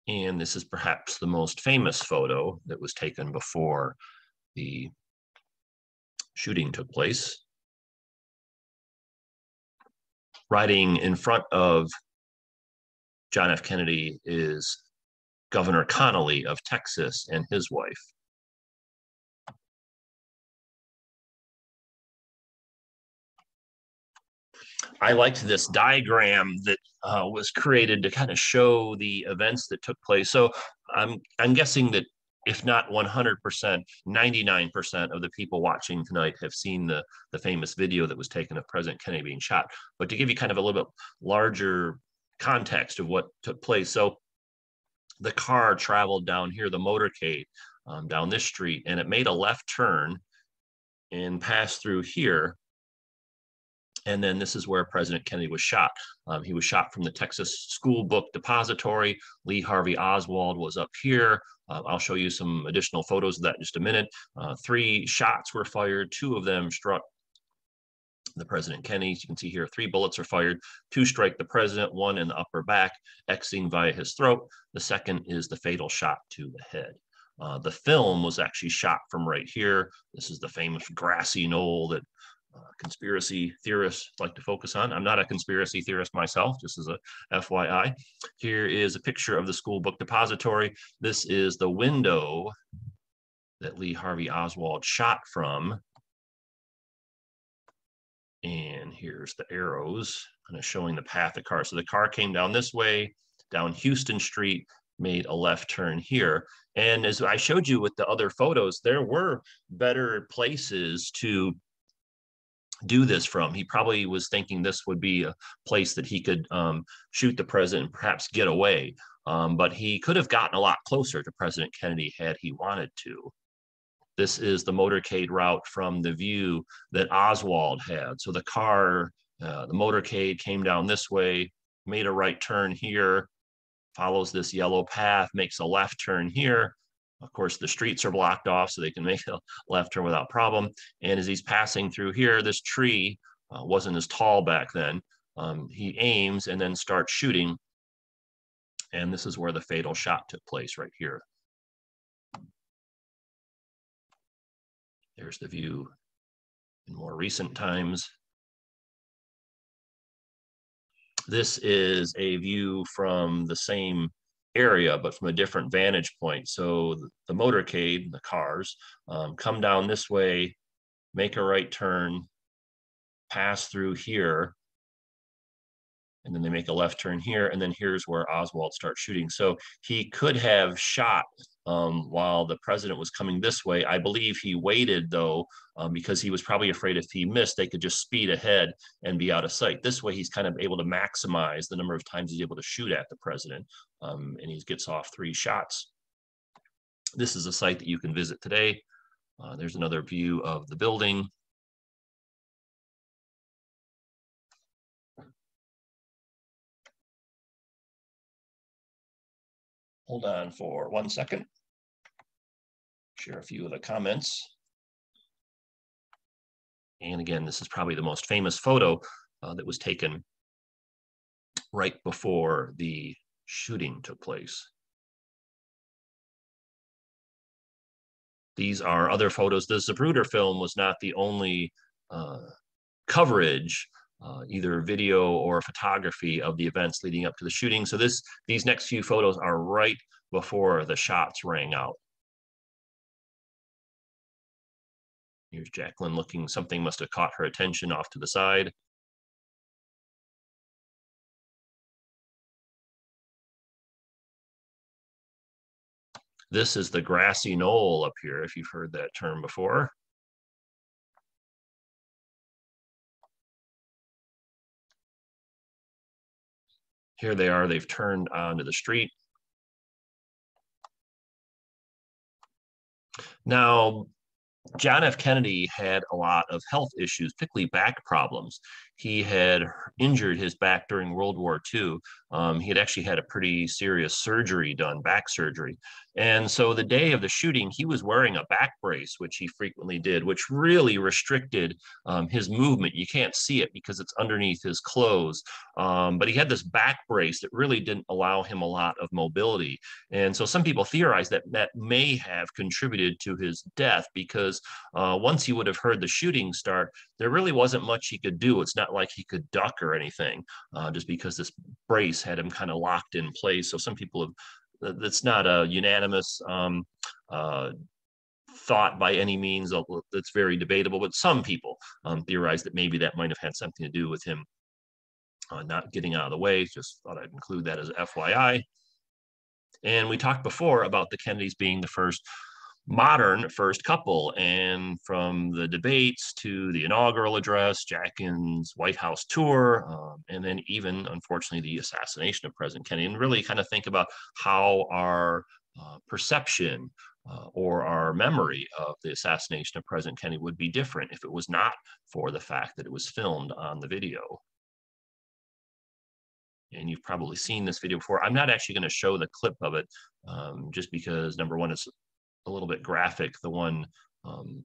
And this is perhaps the most famous photo that was taken before the shooting took place. Riding in front of John F. Kennedy is Governor Connolly of Texas and his wife. I liked this diagram that was created to kind of show the events that took place. So I'm guessing that if not 100%, 99% of the people watching tonight have seen the famous video that was taken of President Kennedy being shot. But to give you kind of a little bit larger context of what took place. So the car traveled down here, the motorcade, down this street, and it made a left turn and passed through here. And then this is where President Kennedy was shot. He was shot from the Texas School Book Depository. Lee Harvey Oswald was up here. I'll show you some additional photos of that in just a minute. 3 shots were fired. 2 of them struck the President Kennedy. You can see here 3 bullets are fired. 2 strike the president, 1 in the upper back, exiting via his throat. The second is the fatal shot to the head. The film was actually shot from right here. This is the famous grassy knoll that conspiracy theorists like to focus on. I'm not a conspiracy theorist myself, just as a FYI. Here is a picture of the school book depository. This is the window that Lee Harvey Oswald shot from. And here's the arrows kind of showing the path of the car. So the car came down this way, down Houston Street, made a left turn here. And as I showed you with the other photos, there were better places to do this from. He probably was thinking this would be a place that he could shoot the president and perhaps get away. But he could have gotten a lot closer to President Kennedy had he wanted to. This is the motorcade route from the view that Oswald had. So the car, the motorcade came down this way, made a right turn here, follows this yellow path, makes a left turn here. Of course, the streets are blocked off, so they can make a left turn without problem. And as he's passing through here, this tree wasn't as tall back then. He aims and then starts shooting. And this is where the fatal shot took place right here. There's the view in more recent times. This is a view from the same area, but from a different vantage point. So the motorcade, the cars, come down this way, make a right turn, pass through here, and then they make a left turn here, and then here's where Oswald starts shooting. So he could have shot while the president was coming this way. I believe he waited, though, because he was probably afraid if he missed, they could just speed ahead and be out of sight. This way, he's kind of able to maximize the number of times he's able to shoot at the president, and he gets off 3 shots. This is a site that you can visit today. There's another view of the building. Hold on for 1 second. Share a few of the comments. And again, this is probably the most famous photo that was taken right before the shooting took place. These are other photos. The Zapruder film was not the only coverage, either video or photography, of the events leading up to the shooting. So these next few photos are right before the shots rang out. Here's Jacqueline looking, something must have caught her attention off to the side. This is the grassy knoll up here, if you've heard that term before. Here they are, they've turned onto the street. Now, John F. Kennedy had a lot of health issues, particularly back problems. He had injured his back during World War II. He had actually had a pretty serious surgery done, back surgery. And so the day of the shooting, he was wearing a back brace, which he frequently did, which really restricted his movement. You can't see it because it's underneath his clothes. But he had this back brace that really didn't allow him a lot of mobility. And so some people theorize that that may have contributed to his death, because once he would have heard the shooting start, there really wasn't much he could do. It's not like he could duck or anything, just because this brace had him kind of locked in place. So some people have, that's not a unanimous thought by any means. That's very debatable, but some people theorize that maybe that might have had something to do with him not getting out of the way. Just thought I'd include that as FYI. And we talked before about the Kennedys being the first modern first couple, and from the debates to the inaugural address, Jacqueline's White House tour, and then even, unfortunately, the assassination of President Kennedy, and really kind of think about how our perception or our memory of the assassination of President Kennedy would be different if it was not for the fact that it was filmed on the video. And you've probably seen this video before. I'm not actually going to show the clip of it, just because, number one, it's a little bit graphic, the one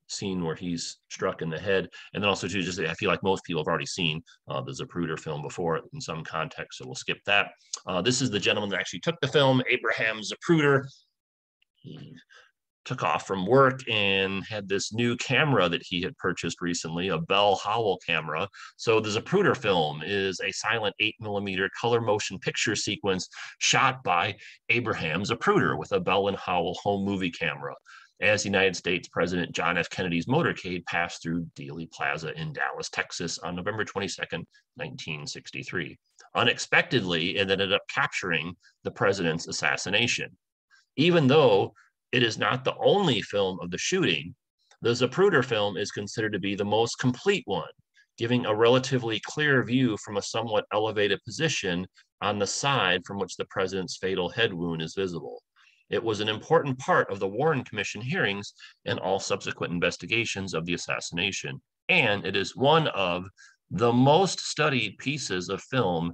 scene where he's struck in the head. And then also, too, just I feel like most people have already seen the Zapruder film before in some context, so we'll skip that. This is the gentleman that actually took the film, Abraham Zapruder. He took off from work and had this new camera that he had purchased recently, a Bell Howell camera. So the Zapruder film is a silent 8mm color motion picture sequence shot by Abraham Zapruder with a Bell and Howell home movie camera, as United States President John F. Kennedy's motorcade passed through Dealey Plaza in Dallas, Texas on November 22nd, 1963. Unexpectedly, it ended up capturing the president's assassination. Even though it is not the only film of the shooting, the Zapruder film is considered to be the most complete one, giving a relatively clear view from a somewhat elevated position on the side from which the president's fatal head wound is visible. It was an important part of the Warren Commission hearings and all subsequent investigations of the assassination, and it is one of the most studied pieces of film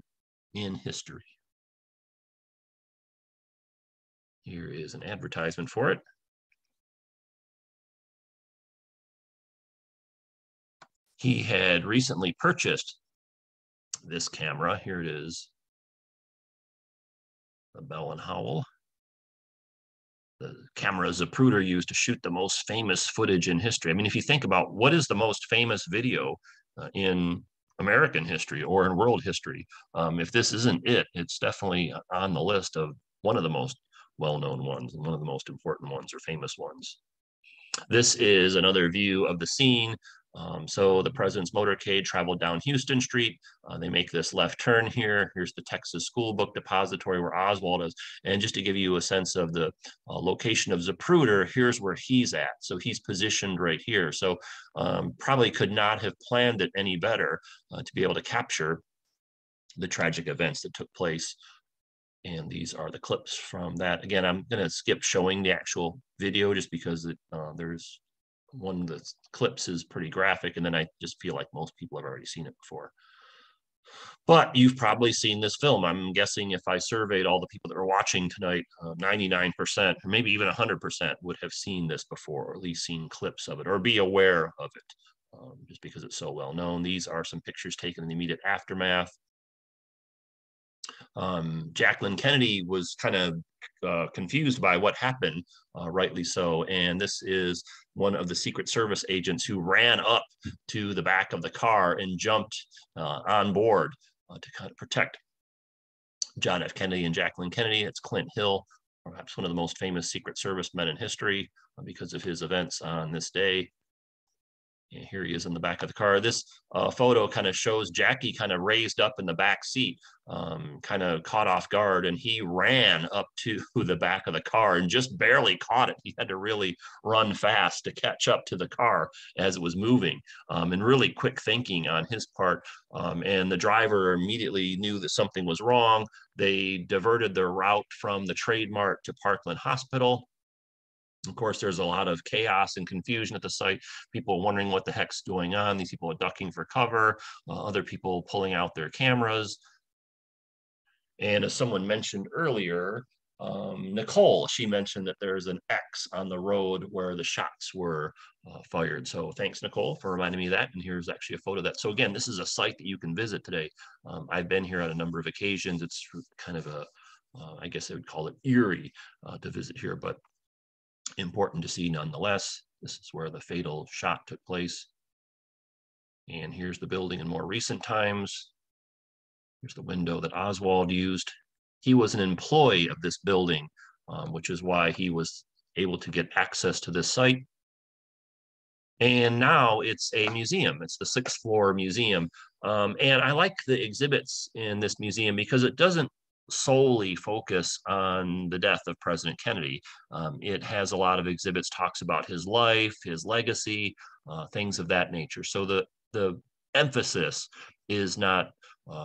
in history. Here is an advertisement for it. He had recently purchased this camera. Here it is, the Bell and Howell. The camera Zapruder used to shoot the most famous footage in history. I mean, if you think about what is the most famous video in American history or in world history, if this isn't it, it's definitely on the list of one of the most well-known ones and one of the most important ones or famous ones. This is another view of the scene So the president's motorcade traveled down Houston Street. They make this left turn here. Here's the Texas School Book Depository where Oswald is. And just to give you a sense of the location of Zapruder, here's where he's at. So he's positioned right here. So probably could not have planned it any better to be able to capture the tragic events that took place. And these are the clips from that. Again, I'm going to skip showing the actual video just because there's one of the clips is pretty graphic, and then I just feel like most people have already seen it before. But you've probably seen this film. I'm guessing if I surveyed all the people that are watching tonight, 99% or maybe even 100% would have seen this before, or at least seen clips of it, or be aware of it, just because it's so well known. These are some pictures taken in the immediate aftermath. Jacqueline Kennedy was kind of confused by what happened, rightly so. And this is one of the Secret Service agents who ran up to the back of the car and jumped on board to kind of protect John F. Kennedy and Jacqueline Kennedy. It's Clint Hill, perhaps one of the most famous Secret Service men in history because of his events on this day. And here he is in the back of the car. This photo kind of shows Jackie kind of raised up in the back seat, kind of caught off guard, and he ran up to the back of the car and just barely caught it. He had to really run fast to catch up to the car as it was moving, and really quick thinking on his part. And the driver immediately knew that something was wrong. They diverted their route from the Trade Mart to Parkland Hospital. Of course, there's a lot of chaos and confusion at the site. People wondering what the heck's going on. These people are ducking for cover, other people pulling out their cameras. And as someone mentioned earlier, Nicole, she mentioned that there's an X on the road where the shots were fired. So thanks, Nicole, for reminding me of that. And here's actually a photo of that. So again, this is a site that you can visit today. I've been here on a number of occasions. It's kind of a, I guess I would call it eerie to visit here, but important to see nonetheless. This is where the fatal shot took place. And here's the building in more recent times. Here's the window that Oswald used. He was an employee of this building, which is why he was able to get access to this site. And now it's a museum. It's the 6th floor museum. And I like the exhibits in this museum because it doesn't solely focus on the death of President Kennedy. It has a lot of exhibits, talks about his life, his legacy, things of that nature. So the emphasis is not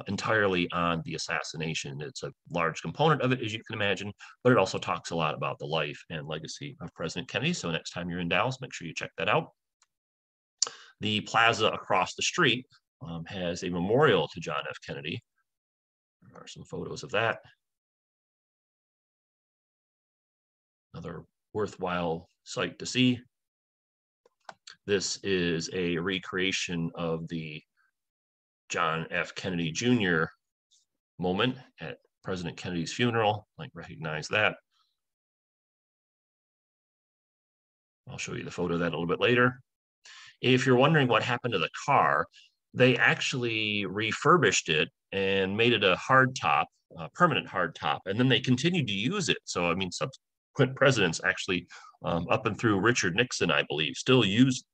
entirely on the assassination. It's a large component of it, as you can imagine, but it also talks a lot about the life and legacy of President Kennedy. So next time you're in Dallas, make sure you check that out. The plaza across the street has a memorial to John F. Kennedy. There are some photos of that. Another worthwhile site to see. This is a recreation of the John F. Kennedy Jr. moment at President Kennedy's funeral. I recognize that. I'll show you the photo of that a little bit later. If you're wondering what happened to the car, they actually refurbished it and made it a hardtop, permanent hardtop, and then they continued to use it. So, I mean, subsequent presidents actually, up and through Richard Nixon, I believe, still used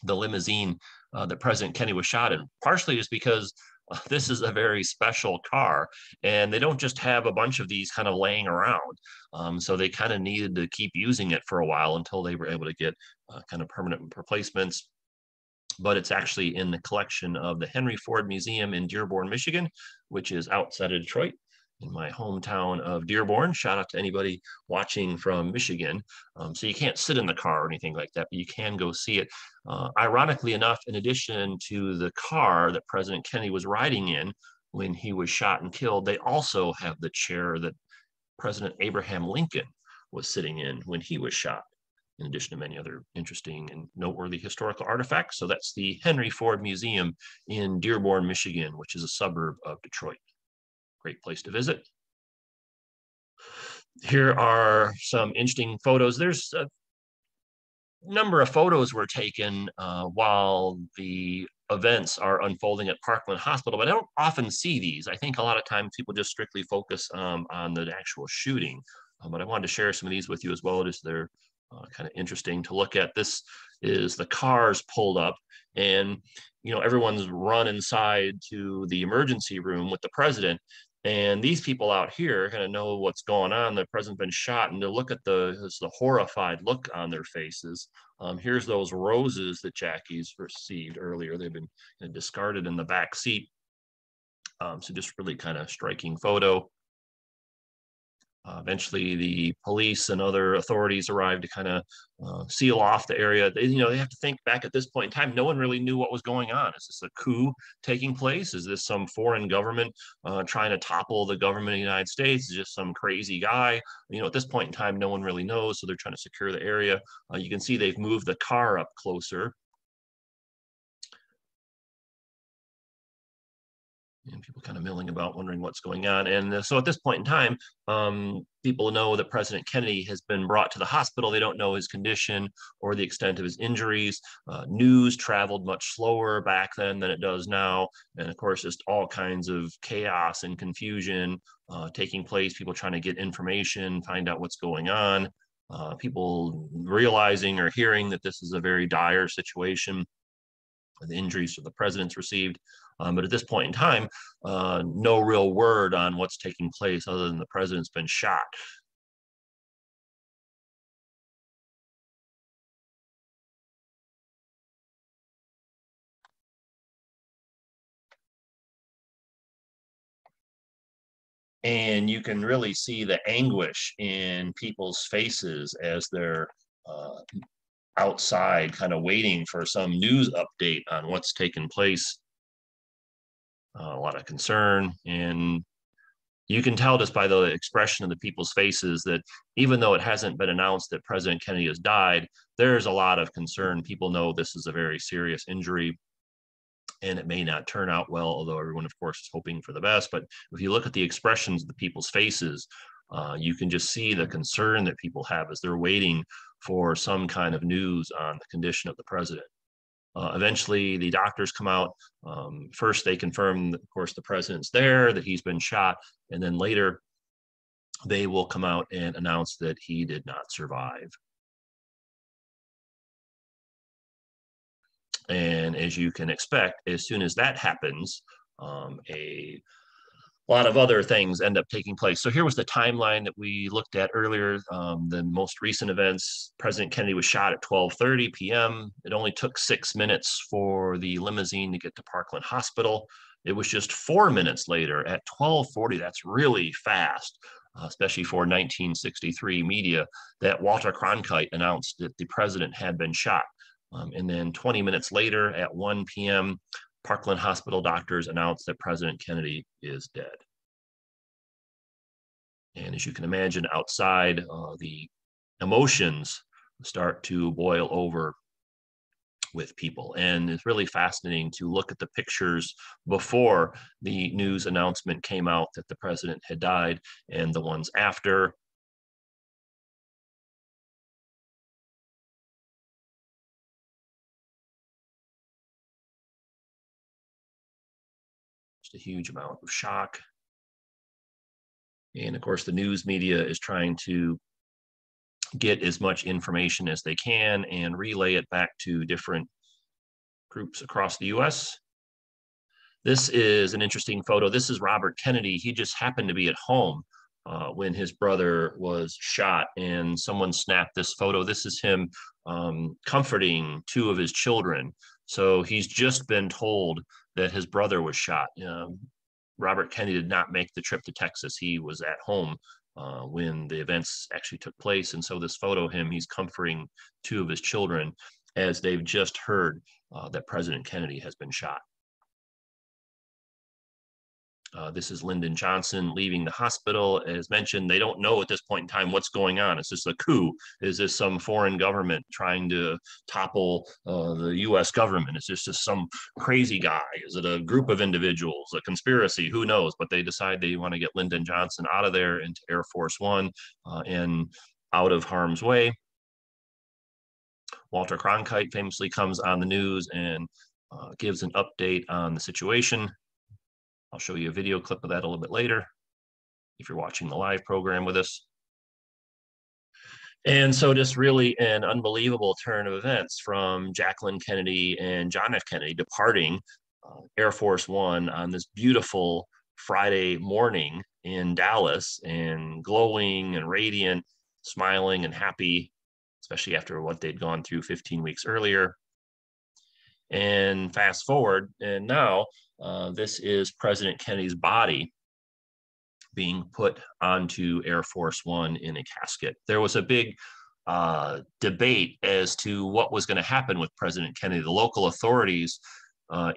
the limousine that President Kennedy was shot in, partially just because this is a very special car, and they don't just have a bunch of these kind of laying around. So they kind of needed to keep using it for a while until they were able to get kind of permanent replacements. But it's actually in the collection of the Henry Ford Museum in Dearborn, Michigan, which is outside of Detroit, in my hometown of Dearborn. Shout out to anybody watching from Michigan. So you can't sit in the car or anything like that, but you can go see it. Ironically enough, in addition to the car that President Kennedy was riding in when he was shot and killed, they also have the chair that President Abraham Lincoln was sitting in when he was shot, in addition to many other interesting and noteworthy historical artifacts. So that's the Henry Ford Museum in Dearborn, Michigan, which is a suburb of Detroit. Great place to visit. Here are some interesting photos. There's a number of photos were taken while the events are unfolding at Parkland Hospital, but I don't often see these. I think a lot of times people just strictly focus on the actual shooting. But I wanted to share some of these with you as well. Just they're Kind of interesting to look at. This is the cars pulled up, and everyone's run inside to the emergency room with the president. And these people out here kind of know what's going on. The president's been shot, and to look at the horrified look on their faces. Here's those roses that Jackie's received earlier. They've been discarded in the back seat. So just really kind of striking photo. Eventually, the police and other authorities arrived to kind of seal off the area. They have to think back at this point in time. No one really knew what was going on. Is this a coup taking place? Is this some foreign government trying to topple the government of the United States? Is just some crazy guy? At this point in time, no one really knows. So they're trying to secure the area. You can see they've moved the car up closer. And people kind of milling about, wondering what's going on. And so at this point in time, people know that President Kennedy has been brought to the hospital. They don't know his condition or the extent of his injuries. News traveled much slower back then than it does now. And of course, just all kinds of chaos and confusion taking place, people trying to get information, find out what's going on, people realizing or hearing that this is a very dire situation, the injuries that the president's received. But at this point in time, no real word on what's taking place other than the president's been shot. And you can really see the anguish in people's faces as they're outside kind of waiting for some news update on what's taken place. A lot of concern, and you can tell just by the expression of the people's faces that even though it hasn't been announced that President Kennedy has died, there's a lot of concern. People know this is a very serious injury and it may not turn out well, although everyone, of course, is hoping for the best. But if you look at the expressions of the people's faces, you can just see the concern that people have as they're waiting for some kind of news on the condition of the president. Eventually, the doctors come out. First, they confirm, that, of course, the president's there, that he's been shot, and then later, they will come out and announce that he did not survive. And as you can expect, as soon as that happens, a lot of other things end up taking place. So here was the timeline that we looked at earlier. The most recent events, President Kennedy was shot at 12:30 p.m. It only took 6 minutes for the limousine to get to Parkland Hospital. It was just 4 minutes later at 12:40. That's really fast, especially for 1963 media, that Walter Cronkite announced that the president had been shot. And then 20 minutes later at 1 p.m., Parkland Hospital doctors announced that President Kennedy is dead. And as you can imagine, outside, the emotions start to boil over with people. And it's really fascinating to look at the pictures before the news announcement came out that the president had died and the ones after. A huge amount of shock. And of course, the news media is trying to get as much information as they can and relay it back to different groups across the US. This is an interesting photo. This is Robert Kennedy. He just happened to be at home when his brother was shot, and someone snapped this photo. This is him comforting two of his children. So he's just been told that his brother was shot. Robert Kennedy did not make the trip to Texas. He was at home when the events actually took place. And so this photo of him, he's comforting two of his children as they've just heard that President Kennedy has been shot. This is Lyndon Johnson leaving the hospital. As mentioned, they don't know at this point in time what's going on. Is this a coup? Is this some foreign government trying to topple the U.S. government? Is this just some crazy guy? Is it a group of individuals, a conspiracy? Who knows? But they decide they want to get Lyndon Johnson out of there into Air Force One and out of harm's way. Walter Cronkite famously comes on the news and gives an update on the situation. I'll show you a video clip of that a little bit later if you're watching the live program with us. And so just really an unbelievable turn of events from Jacqueline Kennedy and John F. Kennedy departing Air Force One on this beautiful Friday morning in Dallas, and glowing and radiant, smiling and happy, especially after what they'd gone through 15 weeks earlier. And fast forward, and now this is President Kennedy's body being put onto Air Force One in a casket. There was a big debate as to what was going to happen with President Kennedy. The local authorities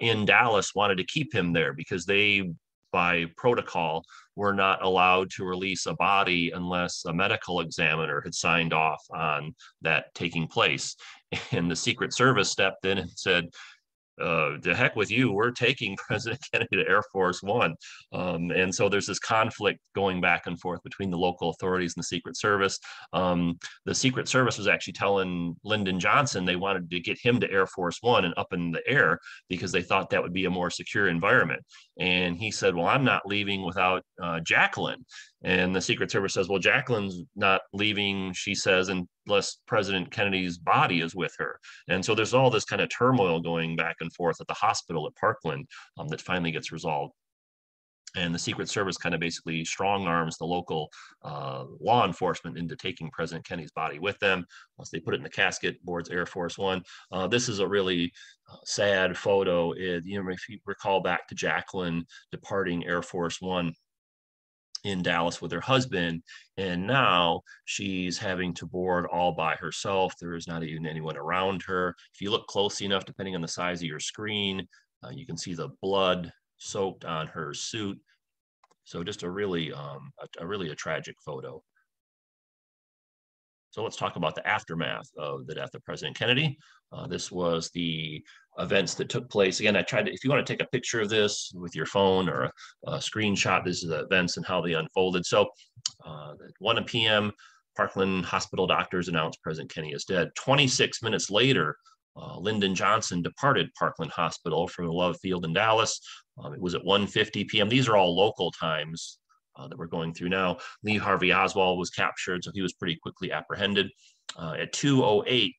in Dallas wanted to keep him there because they, by protocol, were not allowed to release a body unless a medical examiner had signed off on that taking place. And the Secret Service stepped in and said, the heck with you, we're taking President Kennedy to Air Force One. And so there's this conflict going back and forth between the local authorities and the Secret Service. The Secret Service was actually telling Lyndon Johnson they wanted to get him to Air Force One and up in the air because they thought that would be a more secure environment. And he said, well, I'm not leaving without Jacqueline. And the Secret Service says, well, Jacqueline's not leaving, she says, unless President Kennedy's body is with her. And so there's all this kind of turmoil going back and forth at the hospital at Parkland that finally gets resolved. And the Secret Service kind of basically strong arms the local law enforcement into taking President Kennedy's body with them. Once they put it in the casket, boards Air Force One. This is a really sad photo. If you recall back to Jacqueline departing Air Force One in Dallas with her husband, and now she's having to board all by herself. There is not even anyone around her. If you look closely enough, depending on the size of your screen, you can see the blood soaked on her suit. So just a really a tragic photo. So let's talk about the aftermath of the death of President Kennedy. This was the events that took place. Again, I tried to, if you want to take a picture of this with your phone or a screenshot, this is the events and how they unfolded. So at 1 p.m., Parkland Hospital doctors announced President Kennedy is dead. 26 minutes later, Lyndon Johnson departed Parkland Hospital from the Love Field in Dallas. It was at 1:50 p.m. These are all local times that we're going through now. Lee Harvey Oswald was captured, so he was pretty quickly apprehended. At 2:08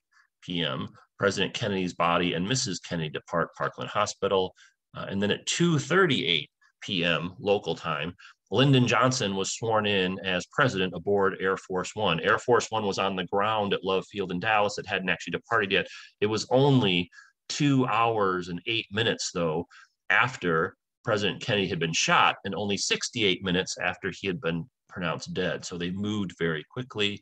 p.m., President Kennedy's body and Mrs. Kennedy depart Parkland Hospital. And then at 2:38 p.m. local time, Lyndon Johnson was sworn in as president aboard Air Force One. Air Force One was on the ground at Love Field in Dallas. It hadn't actually departed yet. It was only 2 hours and 8 minutes, though, after President Kennedy had been shot, and only 68 minutes after he had been pronounced dead. So they moved very quickly.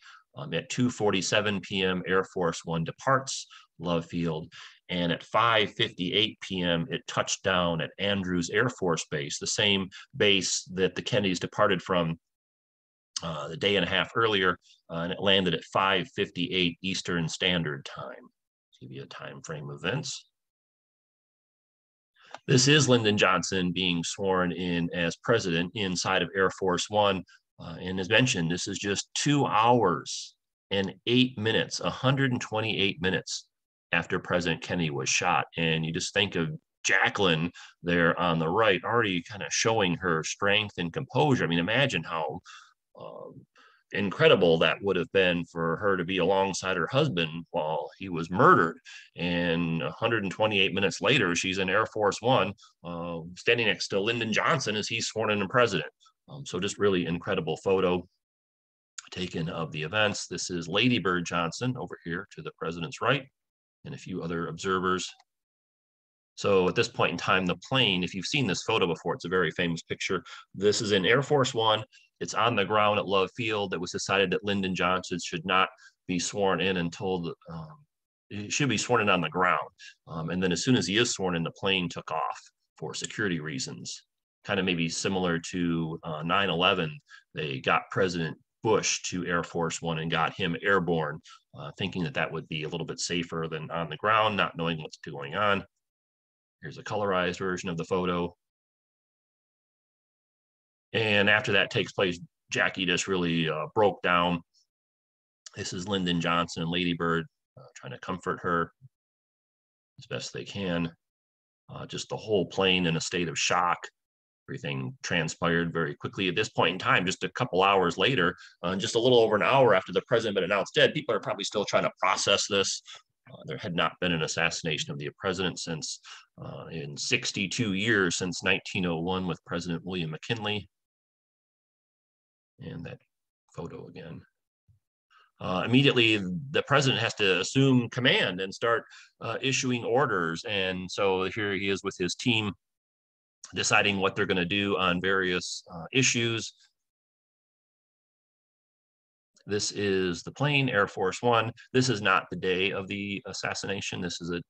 At 2:47 p.m., Air Force One departs Love Field. And at 5:58 p.m., it touched down at Andrews Air Force Base, the same base that the Kennedys departed from the day and a half earlier, and it landed at 5:58 Eastern Standard Time. Give you a time frame of events. This is Lyndon Johnson being sworn in as president inside of Air Force One. And as mentioned, this is just 2 hours and 8 minutes, 128 minutes after President Kennedy was shot. And you just think of Jacqueline there on the right, already kind of showing her strength and composure. I mean, imagine how incredible that would have been for her to be alongside her husband while he was murdered. And 128 minutes later, she's in Air Force One, standing next to Lyndon Johnson as he's sworn in as president. So just really incredible photo taken of the events. This is Lady Bird Johnson over here to the president's right, and a few other observers. So at this point in time, the plane, if you've seen this photo before, it's a very famous picture. This is in Air Force One. It's on the ground at Love Field. It was decided that Lyndon Johnson should not be sworn in until he should be sworn in on the ground. And then as soon as he is sworn in, the plane took off for security reasons. Kind of maybe similar to 9/11. They got President Bush to Air Force One and got him airborne, thinking that that would be a little bit safer than on the ground, not knowing what's going on. Here's a colorized version of the photo. And after that takes place, Jackie just really broke down. This is Lyndon Johnson and Lady Bird trying to comfort her as best they can. Just the whole plane in a state of shock, Everything transpired very quickly at this point in time. Just a couple hours later, just a little over an hour after the president had been announced dead, people are probably still trying to process this. There had not been an assassination of the president since in 62 years, since 1901 with President William McKinley. And that photo again. Immediately, the president has to assume command and start issuing orders. And so here he is with his team deciding what they're going to do on various issues. This is the plane, Air Force One. This is not the day of the assassination. This is a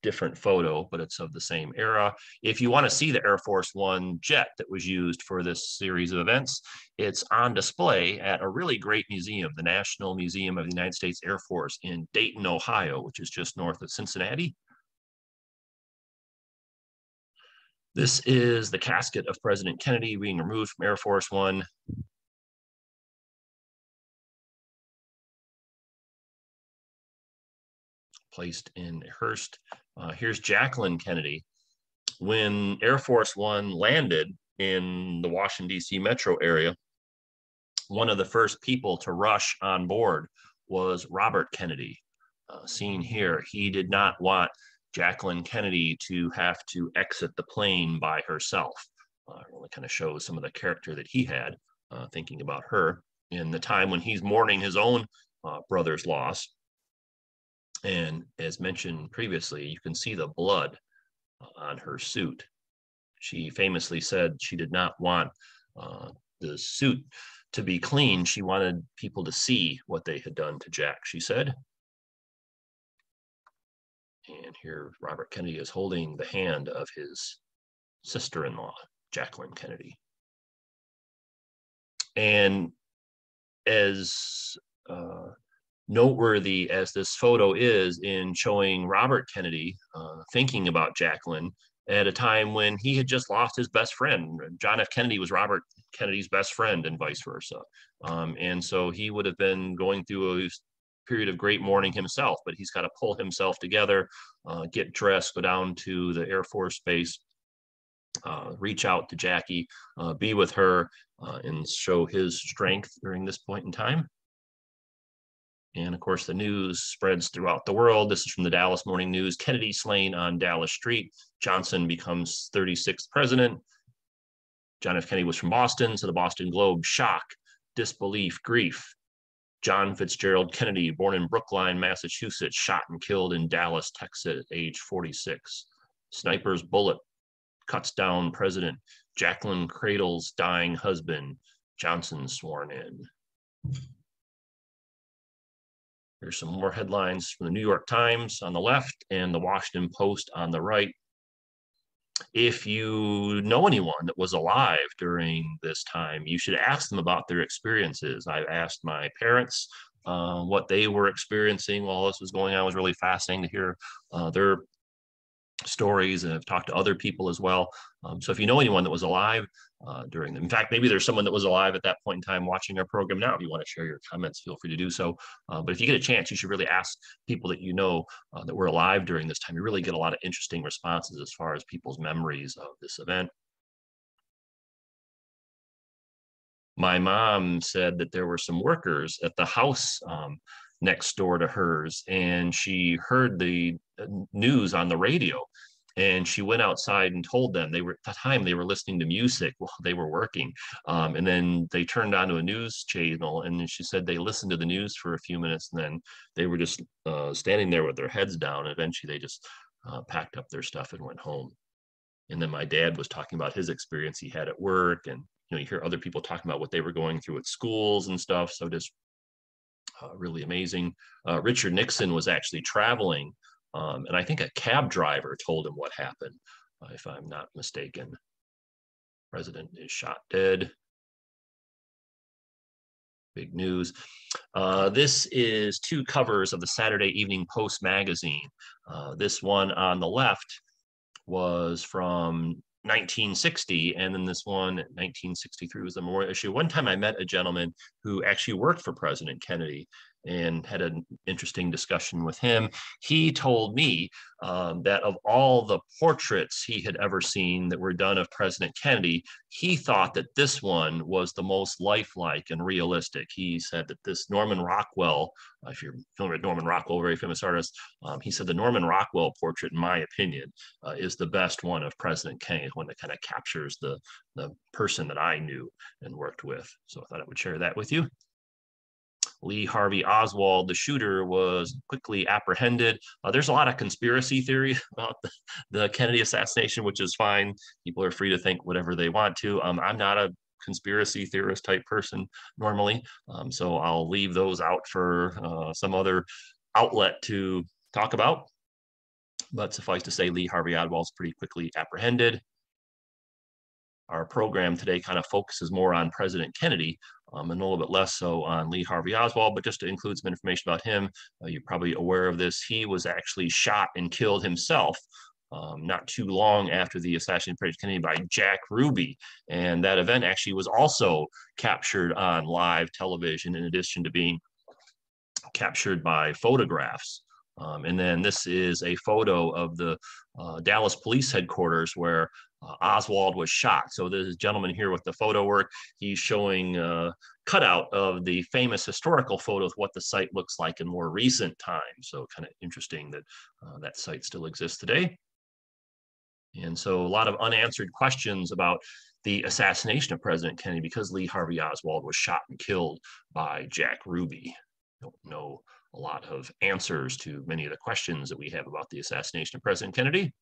different photo, but it's of the same era. If you want to see the Air Force One jet that was used for this series of events, it's on display at a really great museum, the National Museum of the United States Air Force in Dayton, Ohio, which is just north of Cincinnati. This is the casket of President Kennedy being removed from Air Force One. Placed in a hearse. Here's Jacqueline Kennedy. When Air Force One landed in the Washington, D.C. metro area, one of the first people to rush on board was Robert Kennedy. Seen here, he did not want Jacqueline Kennedy to have to exit the plane by herself. Really kind of shows some of the character that he had, thinking about her in the time when he's mourning his own brother's loss. And as mentioned previously, you can see the blood on her suit. She famously said she did not want the suit to be clean. She wanted people to see what they had done to Jack, she said. And here Robert Kennedy is holding the hand of his sister-in-law, Jacqueline Kennedy. And as noteworthy as this photo is in showing Robert Kennedy thinking about Jacqueline at a time when he had just lost his best friend. John F. Kennedy was Robert Kennedy's best friend and vice versa. And so he would have been going through a period of great mourning himself, but he's got to pull himself together, get dressed, go down to the Air Force Base, reach out to Jackie, be with her, and show his strength during this point in time. And of course, the news spreads throughout the world. This is from the Dallas Morning News. Kennedy slain on Dallas Street. Johnson becomes 36th president. John F. Kennedy was from Boston, so the Boston Globe: shock, disbelief, grief. John Fitzgerald Kennedy, born in Brookline, Massachusetts, shot and killed in Dallas, Texas, at age 46. Sniper's bullet cuts down president. Jacqueline cradles dying husband. Johnson sworn in. Here's some more headlines from the New York Times on the left and the Washington Post on the right. If you know anyone that was alive during this time, you should ask them about their experiences. I've asked my parents what they were experiencing while this was going on. It was really fascinating to hear their stories, and I've talked to other people as well. So if you know anyone that was alive during them, in fact, maybe there's someone that was alive at that point in time watching our program now. If you want to share your comments, feel free to do so. But if you get a chance, you should really ask people that you know that were alive during this time. You really get a lot of interesting responses as far as people's memories of this event. My mom said that there were some workers at the house next door to hers, and she heard the news on the radio, and she went outside and told them. They were, at the time, they were listening to music while they were working, and then they turned on to a news channel, and she said they listened to the news for a few minutes, and then they were just standing there with their heads down, and eventually they just packed up their stuff and went home. And then my dad was talking about his experience he had at work, and you hear other people talking about what they were going through at schools and stuff. So just really amazing. Richard Nixon was actually traveling, and I think a cab driver told him what happened, if I'm not mistaken. President is shot dead. Big news. This is two covers of the Saturday Evening Post magazine. This one on the left was from 1960, and then this one, 1963, was the memorial issue. One time I met a gentleman who actually worked for President Kennedy, and had an interesting discussion with him. He told me that of all the portraits he had ever seen that were done of President Kennedy, he thought that this one was the most lifelike and realistic. He said that this Norman Rockwell, if you're familiar with Norman Rockwell, very famous artist, he said the Norman Rockwell portrait, in my opinion, is the best one of President Kennedy, one that kind of captures the person that I knew and worked with. So I thought I would share that with you. Lee Harvey Oswald, the shooter, was quickly apprehended. There's a lot of conspiracy theory about the Kennedy assassination, which is fine. People are free to think whatever they want to. I'm not a conspiracy theorist type person normally, so I'll leave those out for some other outlet to talk about. But suffice to say, Lee Harvey Oswald was pretty quickly apprehended. Our program today kind of focuses more on President Kennedy and a little bit less so on Lee Harvey Oswald, but just to include some information about him, you're probably aware of this. He was actually shot and killed himself not too long after the assassination of President Kennedy by Jack Ruby. And that event actually was also captured on live television in addition to being captured by photographs. And then this is a photo of the Dallas police headquarters where Oswald was shot. So this gentleman here with the photo work, he's showing a cutout of the famous historical photo of what the site looks like in more recent times. So kind of interesting that that site still exists today. And so a lot of unanswered questions about the assassination of President Kennedy because Lee Harvey Oswald was shot and killed by Jack Ruby. Don't know a lot of answers to many of the questions that we have about the assassination of President Kennedy.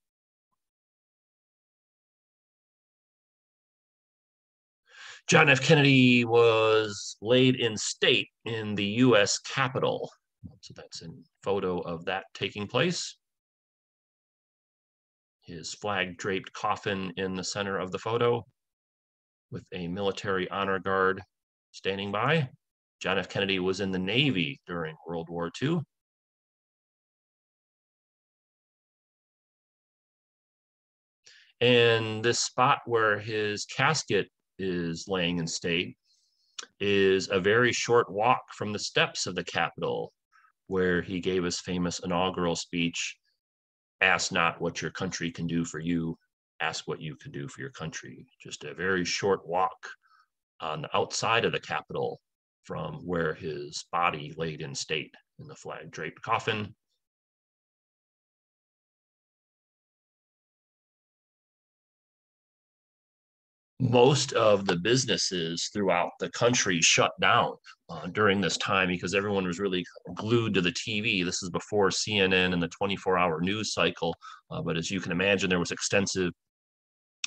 John F. Kennedy was laid in state in the U.S. Capitol. So that's a photo of that taking place. His flag-draped coffin in the center of the photo with a military honor guard standing by. John F. Kennedy was in the Navy during World War II. And this spot where his casket is laying in state is a very short walk from the steps of the Capitol, where he gave his famous inaugural speech, "Ask not what your country can do for you, ask what you can do for your country." Just a very short walk on the outside of the Capitol from where his body laid in state in the flag-draped coffin. Most of the businesses throughout the country shut down during this time because everyone was really glued to the TV. This is before CNN and the 24-hour news cycle. But as you can imagine, there was extensive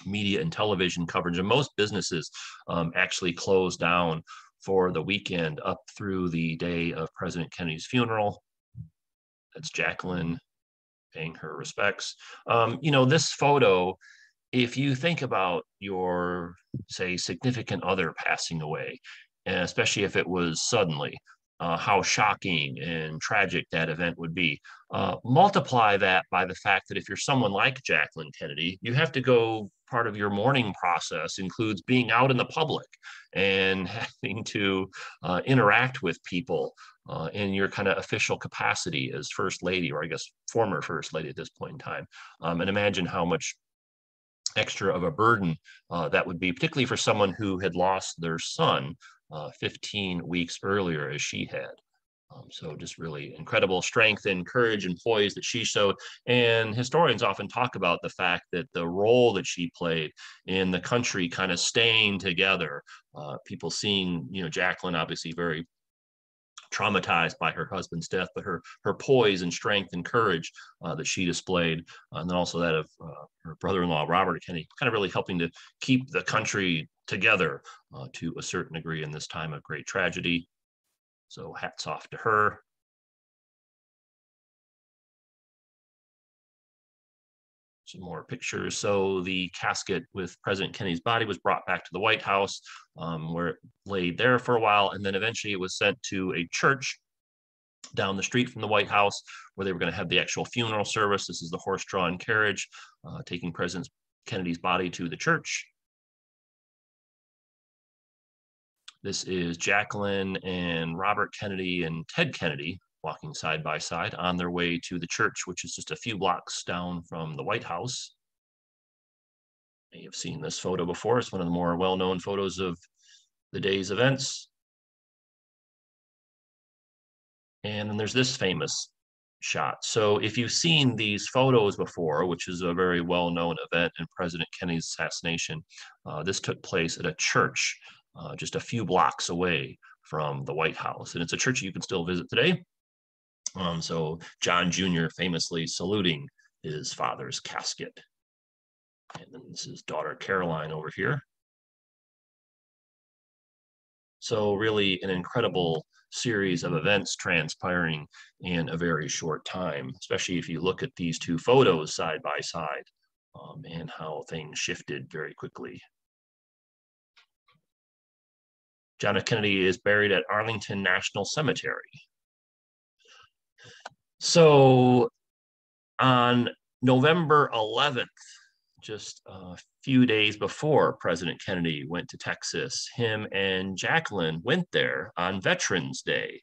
media and television coverage, and most businesses actually closed down for the weekend up through the day of President Kennedy's funeral. That's Jacqueline paying her respects. You know, this photo, if you think about your, say, significant other passing away, and especially if it was suddenly, how shocking and tragic that event would be. Multiply that by the fact that if you're someone like Jacqueline Kennedy, you have to go, part of your mourning process includes being out in the public and having to interact with people in your kind of official capacity as First Lady, or I guess former First Lady at this point in time. And imagine how much extra of a burden that would be, particularly for someone who had lost their son 15 weeks earlier as she had. So just really incredible strength and courage and poise that she showed. And historians often talk about the fact that the role that she played in the country kind of staying together, people seeing, you know, Jacqueline obviously very traumatized by her husband's death, but her poise and strength and courage that she displayed, and then also that of her brother-in-law, Robert Kennedy, kind of really helping to keep the country together to a certain degree in this time of great tragedy. So hats off to her. Some more pictures. So the casket with President Kennedy's body was brought back to the White House, where it laid there for a while, and then eventually it was sent to a church down the street from the White House, where they were going to have the actual funeral service. This is the horse-drawn carriage taking President Kennedy's body to the church. This is Jacqueline and Robert Kennedy and Ted Kennedy walking side by side on their way to the church, which is just a few blocks down from the White House. You may have seen this photo before. It's one of the more well-known photos of the day's events. And then there's this famous shot. So if you've seen these photos before, which is a very well-known event in President Kennedy's assassination, this took place at a church just a few blocks away from the White House. And it's a church you can still visit today. So John Jr. famously saluting his father's casket. And then this is daughter Caroline over here. So really an incredible series of events transpiring in a very short time, especially if you look at these two photos side by side and how things shifted very quickly. John F. Kennedy is buried at Arlington National Cemetery. So on November 11th, just a few days before President Kennedy went to Texas, him and Jacqueline went there on Veterans Day.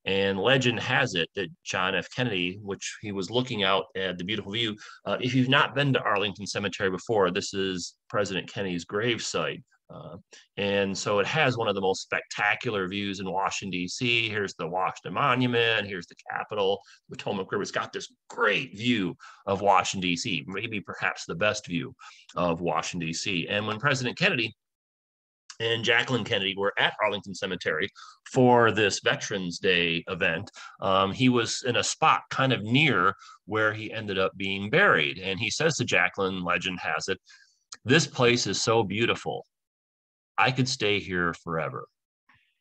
And legend has it that John F. Kennedy, which he was looking out at the beautiful view. If you've not been to Arlington Cemetery before, this is President Kennedy's gravesite. And so it has one of the most spectacular views in Washington, D.C. Here's the Washington Monument. Here's the Capitol, Potomac River. It's got this great view of Washington, D.C., maybe perhaps the best view of Washington, D.C. And when President Kennedy and Jacqueline Kennedy were at Arlington Cemetery for this Veterans Day event, he was in a spot kind of near where he ended up being buried. And he says to Jacqueline, legend has it, "This place is so beautiful. I could stay here forever."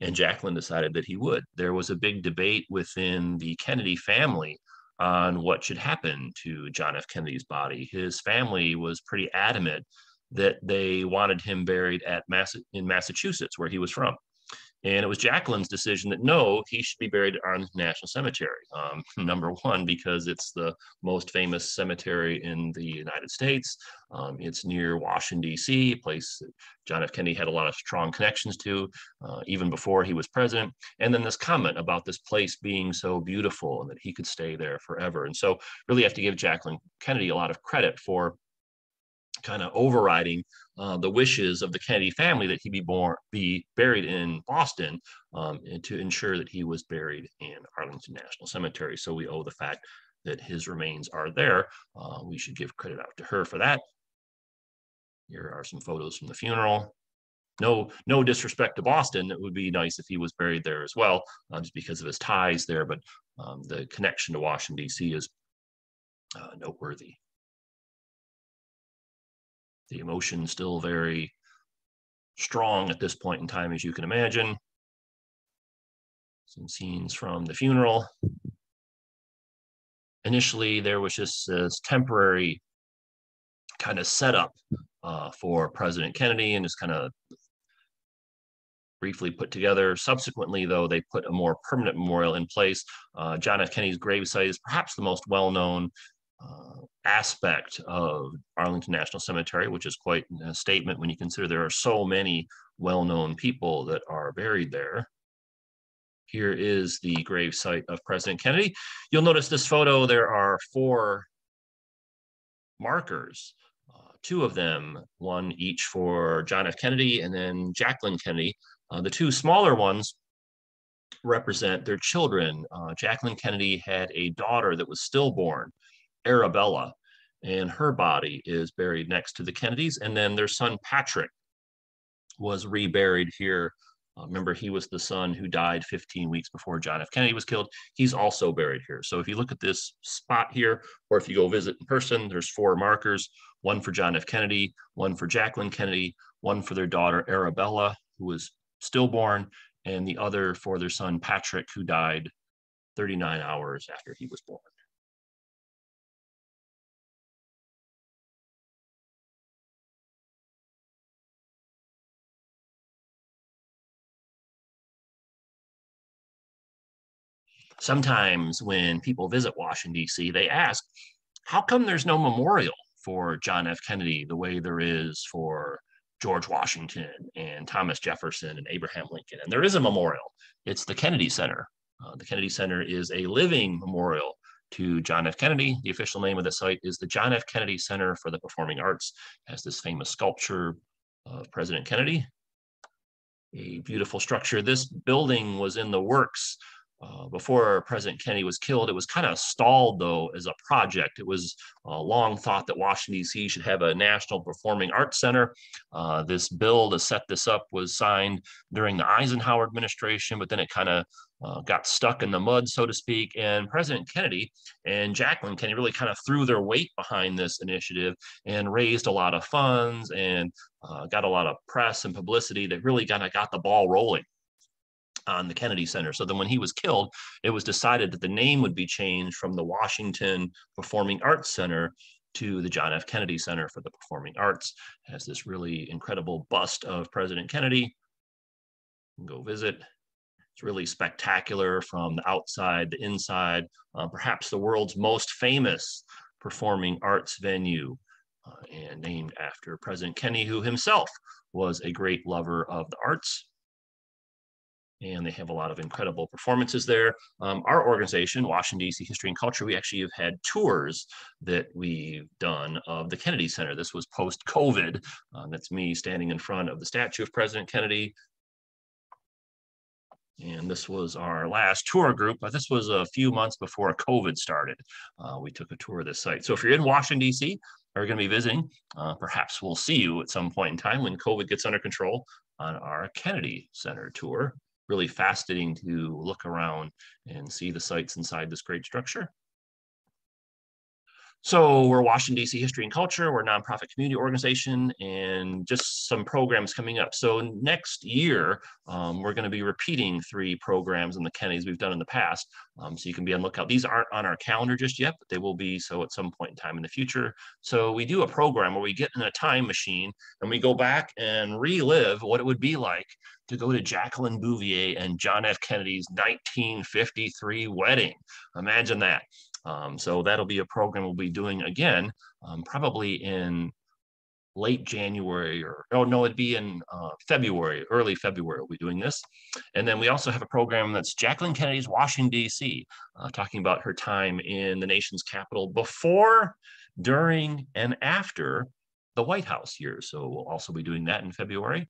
And Jacqueline decided that he would. There was a big debate within the Kennedy family on what should happen to John F. Kennedy's body. His family was pretty adamant that they wanted him buried in Massachusetts, where he was from. And it was Jacqueline's decision that no, he should be buried at Arlington National Cemetery. Number one, because it's the most famous cemetery in the United States. It's near Washington, D.C., a place that John F. Kennedy had a lot of strong connections to, even before he was president. And then this comment about this place being so beautiful and that he could stay there forever. And so really have to give Jacqueline Kennedy a lot of credit for kind of overriding the wishes of the Kennedy family that he be buried in Boston, and to ensure that he was buried in Arlington National Cemetery. So we owe the fact that his remains are there. We should give credit out to her for that. Here are some photos from the funeral. No disrespect to Boston. It would be nice if he was buried there as well, just because of his ties there. But the connection to Washington, D.C. is noteworthy. The emotion still very strong at this point in time, as you can imagine. Some scenes from the funeral. Initially, there was just this temporary kind of setup for President Kennedy and just kind of briefly put together. Subsequently, though, they put a more permanent memorial in place. John F. Kennedy's gravesite is perhaps the most well-known aspect of Arlington National Cemetery, which is quite a statement when you consider there are so many well-known people that are buried there. Here is the gravesite of President Kennedy. You'll notice this photo, there are 4 markers, 2 of them, one each for John F. Kennedy and then Jacqueline Kennedy. The 2 smaller ones represent their children. Jacqueline Kennedy had a daughter that was stillborn, Arabella, and her body is buried next to the Kennedys. And then their son Patrick was reburied here. Remember, he was the son who died 15 weeks before John F. Kennedy was killed. He's also buried here. So if you look at this spot here, or if you go visit in person, there's 4 markers, one for John F. Kennedy, one for Jacqueline Kennedy, one for their daughter Arabella, who was stillborn, and the other for their son Patrick, who died 39 hours after he was born. Sometimes when people visit Washington, D.C., they ask, how come there's no memorial for John F. Kennedy the way there is for George Washington and Thomas Jefferson and Abraham Lincoln. And there is a memorial. It's the Kennedy Center. The Kennedy Center is a living memorial to John F. Kennedy. The official name of the site is the John F. Kennedy Center for the Performing Arts. It has this famous sculpture of President Kennedy. A beautiful structure. This building was in the works before President Kennedy was killed. It was kind of stalled, though, as a project. It was long thought that Washington, D.C. should have a National Performing Arts Center. This bill to set this up was signed during the Eisenhower administration, but then it kind of got stuck in the mud, so to speak. And President Kennedy and Jacqueline Kennedy really kind of threw their weight behind this initiative and raised a lot of funds and got a lot of press and publicity that really kind of got the ball rolling on the Kennedy Center. So then when he was killed, it was decided that the name would be changed from the Washington Performing Arts Center to the John F. Kennedy Center for the Performing Arts. It has this really incredible bust of President Kennedy. Go visit. It's really spectacular from the outside, the inside, perhaps the world's most famous performing arts venue, and named after President Kennedy, who himself was a great lover of the arts. And they have a lot of incredible performances there. Our organization, Washington, D.C. History and Culture, we actually have had tours that we've done of the Kennedy Center. This was post-COVID. That's me standing in front of the statue of President Kennedy. And this was our last tour group, but this was a few months before COVID started. We took a tour of this site. So if you're in Washington, D.C., or you're going to be visiting, perhaps we'll see you at some point in time when COVID gets under control on our Kennedy Center tour. Really fascinating to look around and see the sites inside this great structure. So we're Washington, D.C. History and Culture. We're a nonprofit community organization and just some programs coming up. So next year, we're going to be repeating 3 programs in the Kennedys we've done in the past. So you can be on the lookout. These aren't on our calendar just yet, but they will be so at some point in time in the future. So we do a program where we get in a time machine and we go back and relive what it would be like to go to Jacqueline Bouvier and John F. Kennedy's 1953 wedding. Imagine that. So that'll be a program we'll be doing again, probably in late January it'd be in February, early February we'll be doing this. And then we also have a program that's Jacqueline Kennedy's Washington, D.C., talking about her time in the nation's capital before, during, and after the White House years. So we'll also be doing that in February.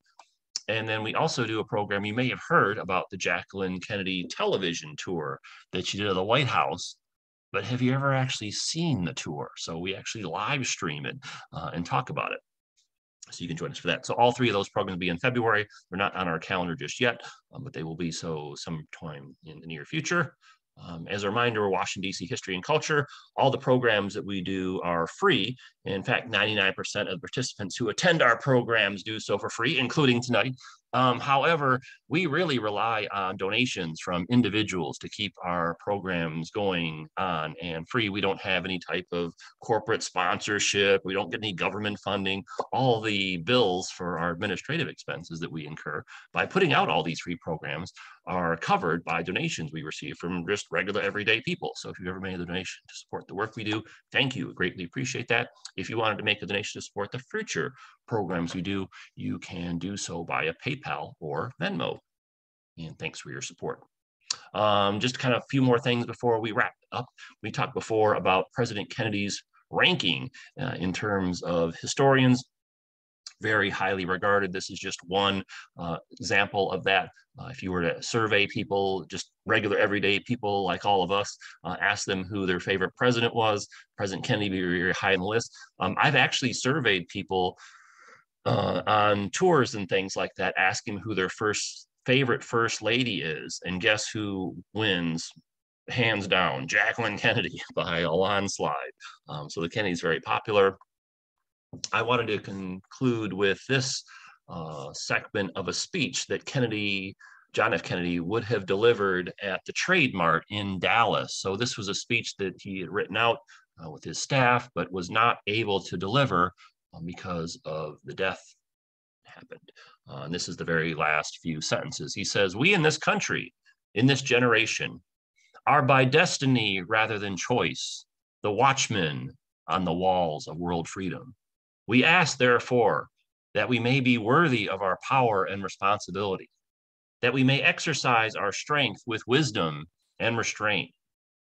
And then we also do a program, you may have heard about the Jacqueline Kennedy television tour that she did at the White House. But have you ever actually seen the tour? So we actually live stream it and talk about it. So you can join us for that. So all 3 of those programs will be in February. They're not on our calendar just yet, but they will be so sometime in the near future. As a reminder, we're Washington, D.C. History and Culture. All the programs that we do are free. In fact, 99% of the participants who attend our programs do so for free, including tonight. However, we really rely on donations from individuals to keep our programs going on and free. We don't have any type of corporate sponsorship. We don't get any government funding. All the bills for our administrative expenses that we incur by putting out all these free programs are covered by donations we receive from just regular everyday people. So if you've ever made a donation to support the work we do, thank you. Greatly appreciate that. If you wanted to make a donation to support the future programs we do, you can do so via PayPal or Venmo. And thanks for your support. Just kind of a few more things before we wrap up. We talked before about President Kennedy's ranking in terms of historians. Very highly regarded. This is just one example of that. If you were to survey people, just regular everyday people like all of us, ask them who their favorite president was, President Kennedy would be very high on the list. I've actually surveyed people on tours and things like that, asking who their favorite first lady is, and guess who wins? Hands down, Jacqueline Kennedy by a landslide. So the Kennedy's very popular. I wanted to conclude with this segment of a speech that John F. Kennedy would have delivered at the Trade Mart in Dallas. So this was a speech that he had written out with his staff, but was not able to deliver because of the death happened. And this is the very last few sentences. He says, "We in this country, in this generation, are by destiny rather than choice, the watchmen on the walls of world freedom. We ask, therefore, that we may be worthy of our power and responsibility, that we may exercise our strength with wisdom and restraint,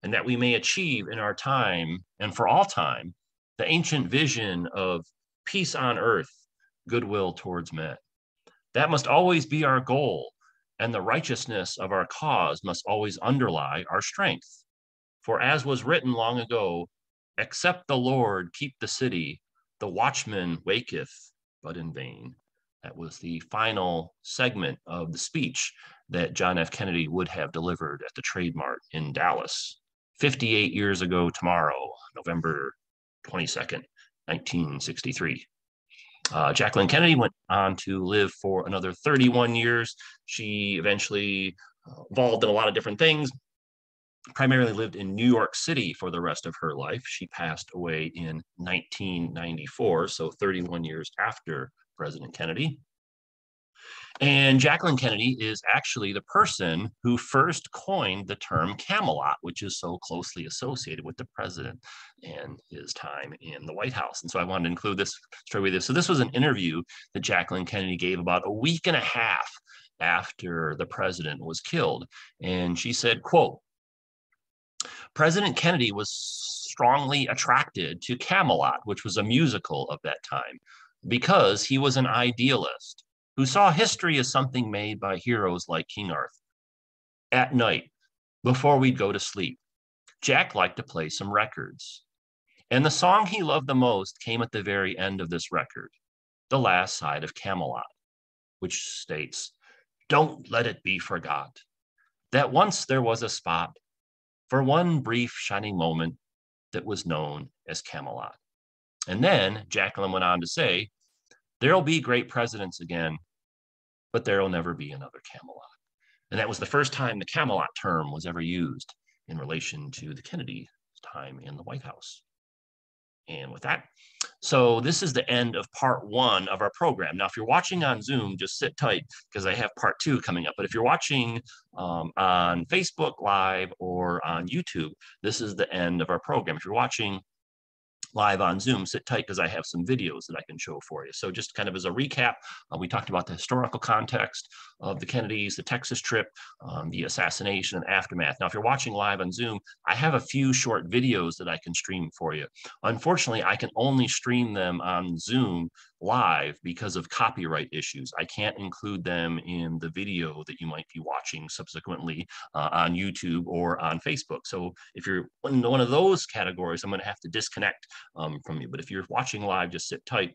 and that we may achieve in our time and for all time the ancient vision of peace on earth, goodwill towards men. That must always be our goal, and the righteousness of our cause must always underlie our strength. For as was written long ago, except the Lord keep the city, the watchman waketh, but in vain. That was the final segment of the speech that John F. Kennedy would have delivered at the Trade Mart in Dallas 58 years ago tomorrow, November 22nd, 1963. Jacqueline Kennedy went on to live for another 31 years. She eventually evolved in a lot of different things, primarily lived in New York City for the rest of her life. She passed away in 1994, so 31 years after President Kennedy. And Jacqueline Kennedy is actually the person who first coined the term Camelot, which is so closely associated with the president and his time in the White House. And so I wanted to include this story with you. So this was an interview that Jacqueline Kennedy gave about a week and a half after the president was killed. And she said, quote, President Kennedy was strongly attracted to Camelot, which was a musical of that time, because he was an idealist who saw history as something made by heroes like King Arthur. At night, before we'd go to sleep, Jack liked to play some records. And the song he loved the most came at the very end of this record, The Last Side of Camelot, which states, "Don't let it be forgot that once there was a spot for one brief shining moment that was known as Camelot." And then Jacqueline went on to say, "There'll be great presidents again, but there'll never be another Camelot." And that was the first time the Camelot term was ever used in relation to the Kennedy time in the White House. And with that, so this is the end of part one of our program. Now, if you're watching on Zoom, just sit tight because I have part two coming up. But if you're watching on Facebook Live or on YouTube, this is the end of our program. If you're watching live on Zoom, sit tight because I have some videos that I can show for you. So just kind of as a recap, we talked about the historical context of the Kennedys, the Texas trip, the assassination and aftermath. Now, if you're watching live on Zoom, I have a few short videos that I can stream for you. Unfortunately, I can only stream them on Zoom live because of copyright issues. I can't include them in the video that you might be watching subsequently on YouTube or on Facebook. So if you're in one of those categories, I'm going to have to disconnect from you. But if you're watching live, just sit tight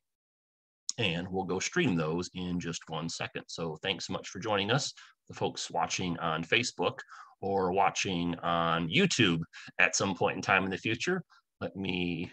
and we'll go stream those in just 1 second. So thanks so much for joining us, the folks watching on Facebook or watching on YouTube at some point in time in the future. Let me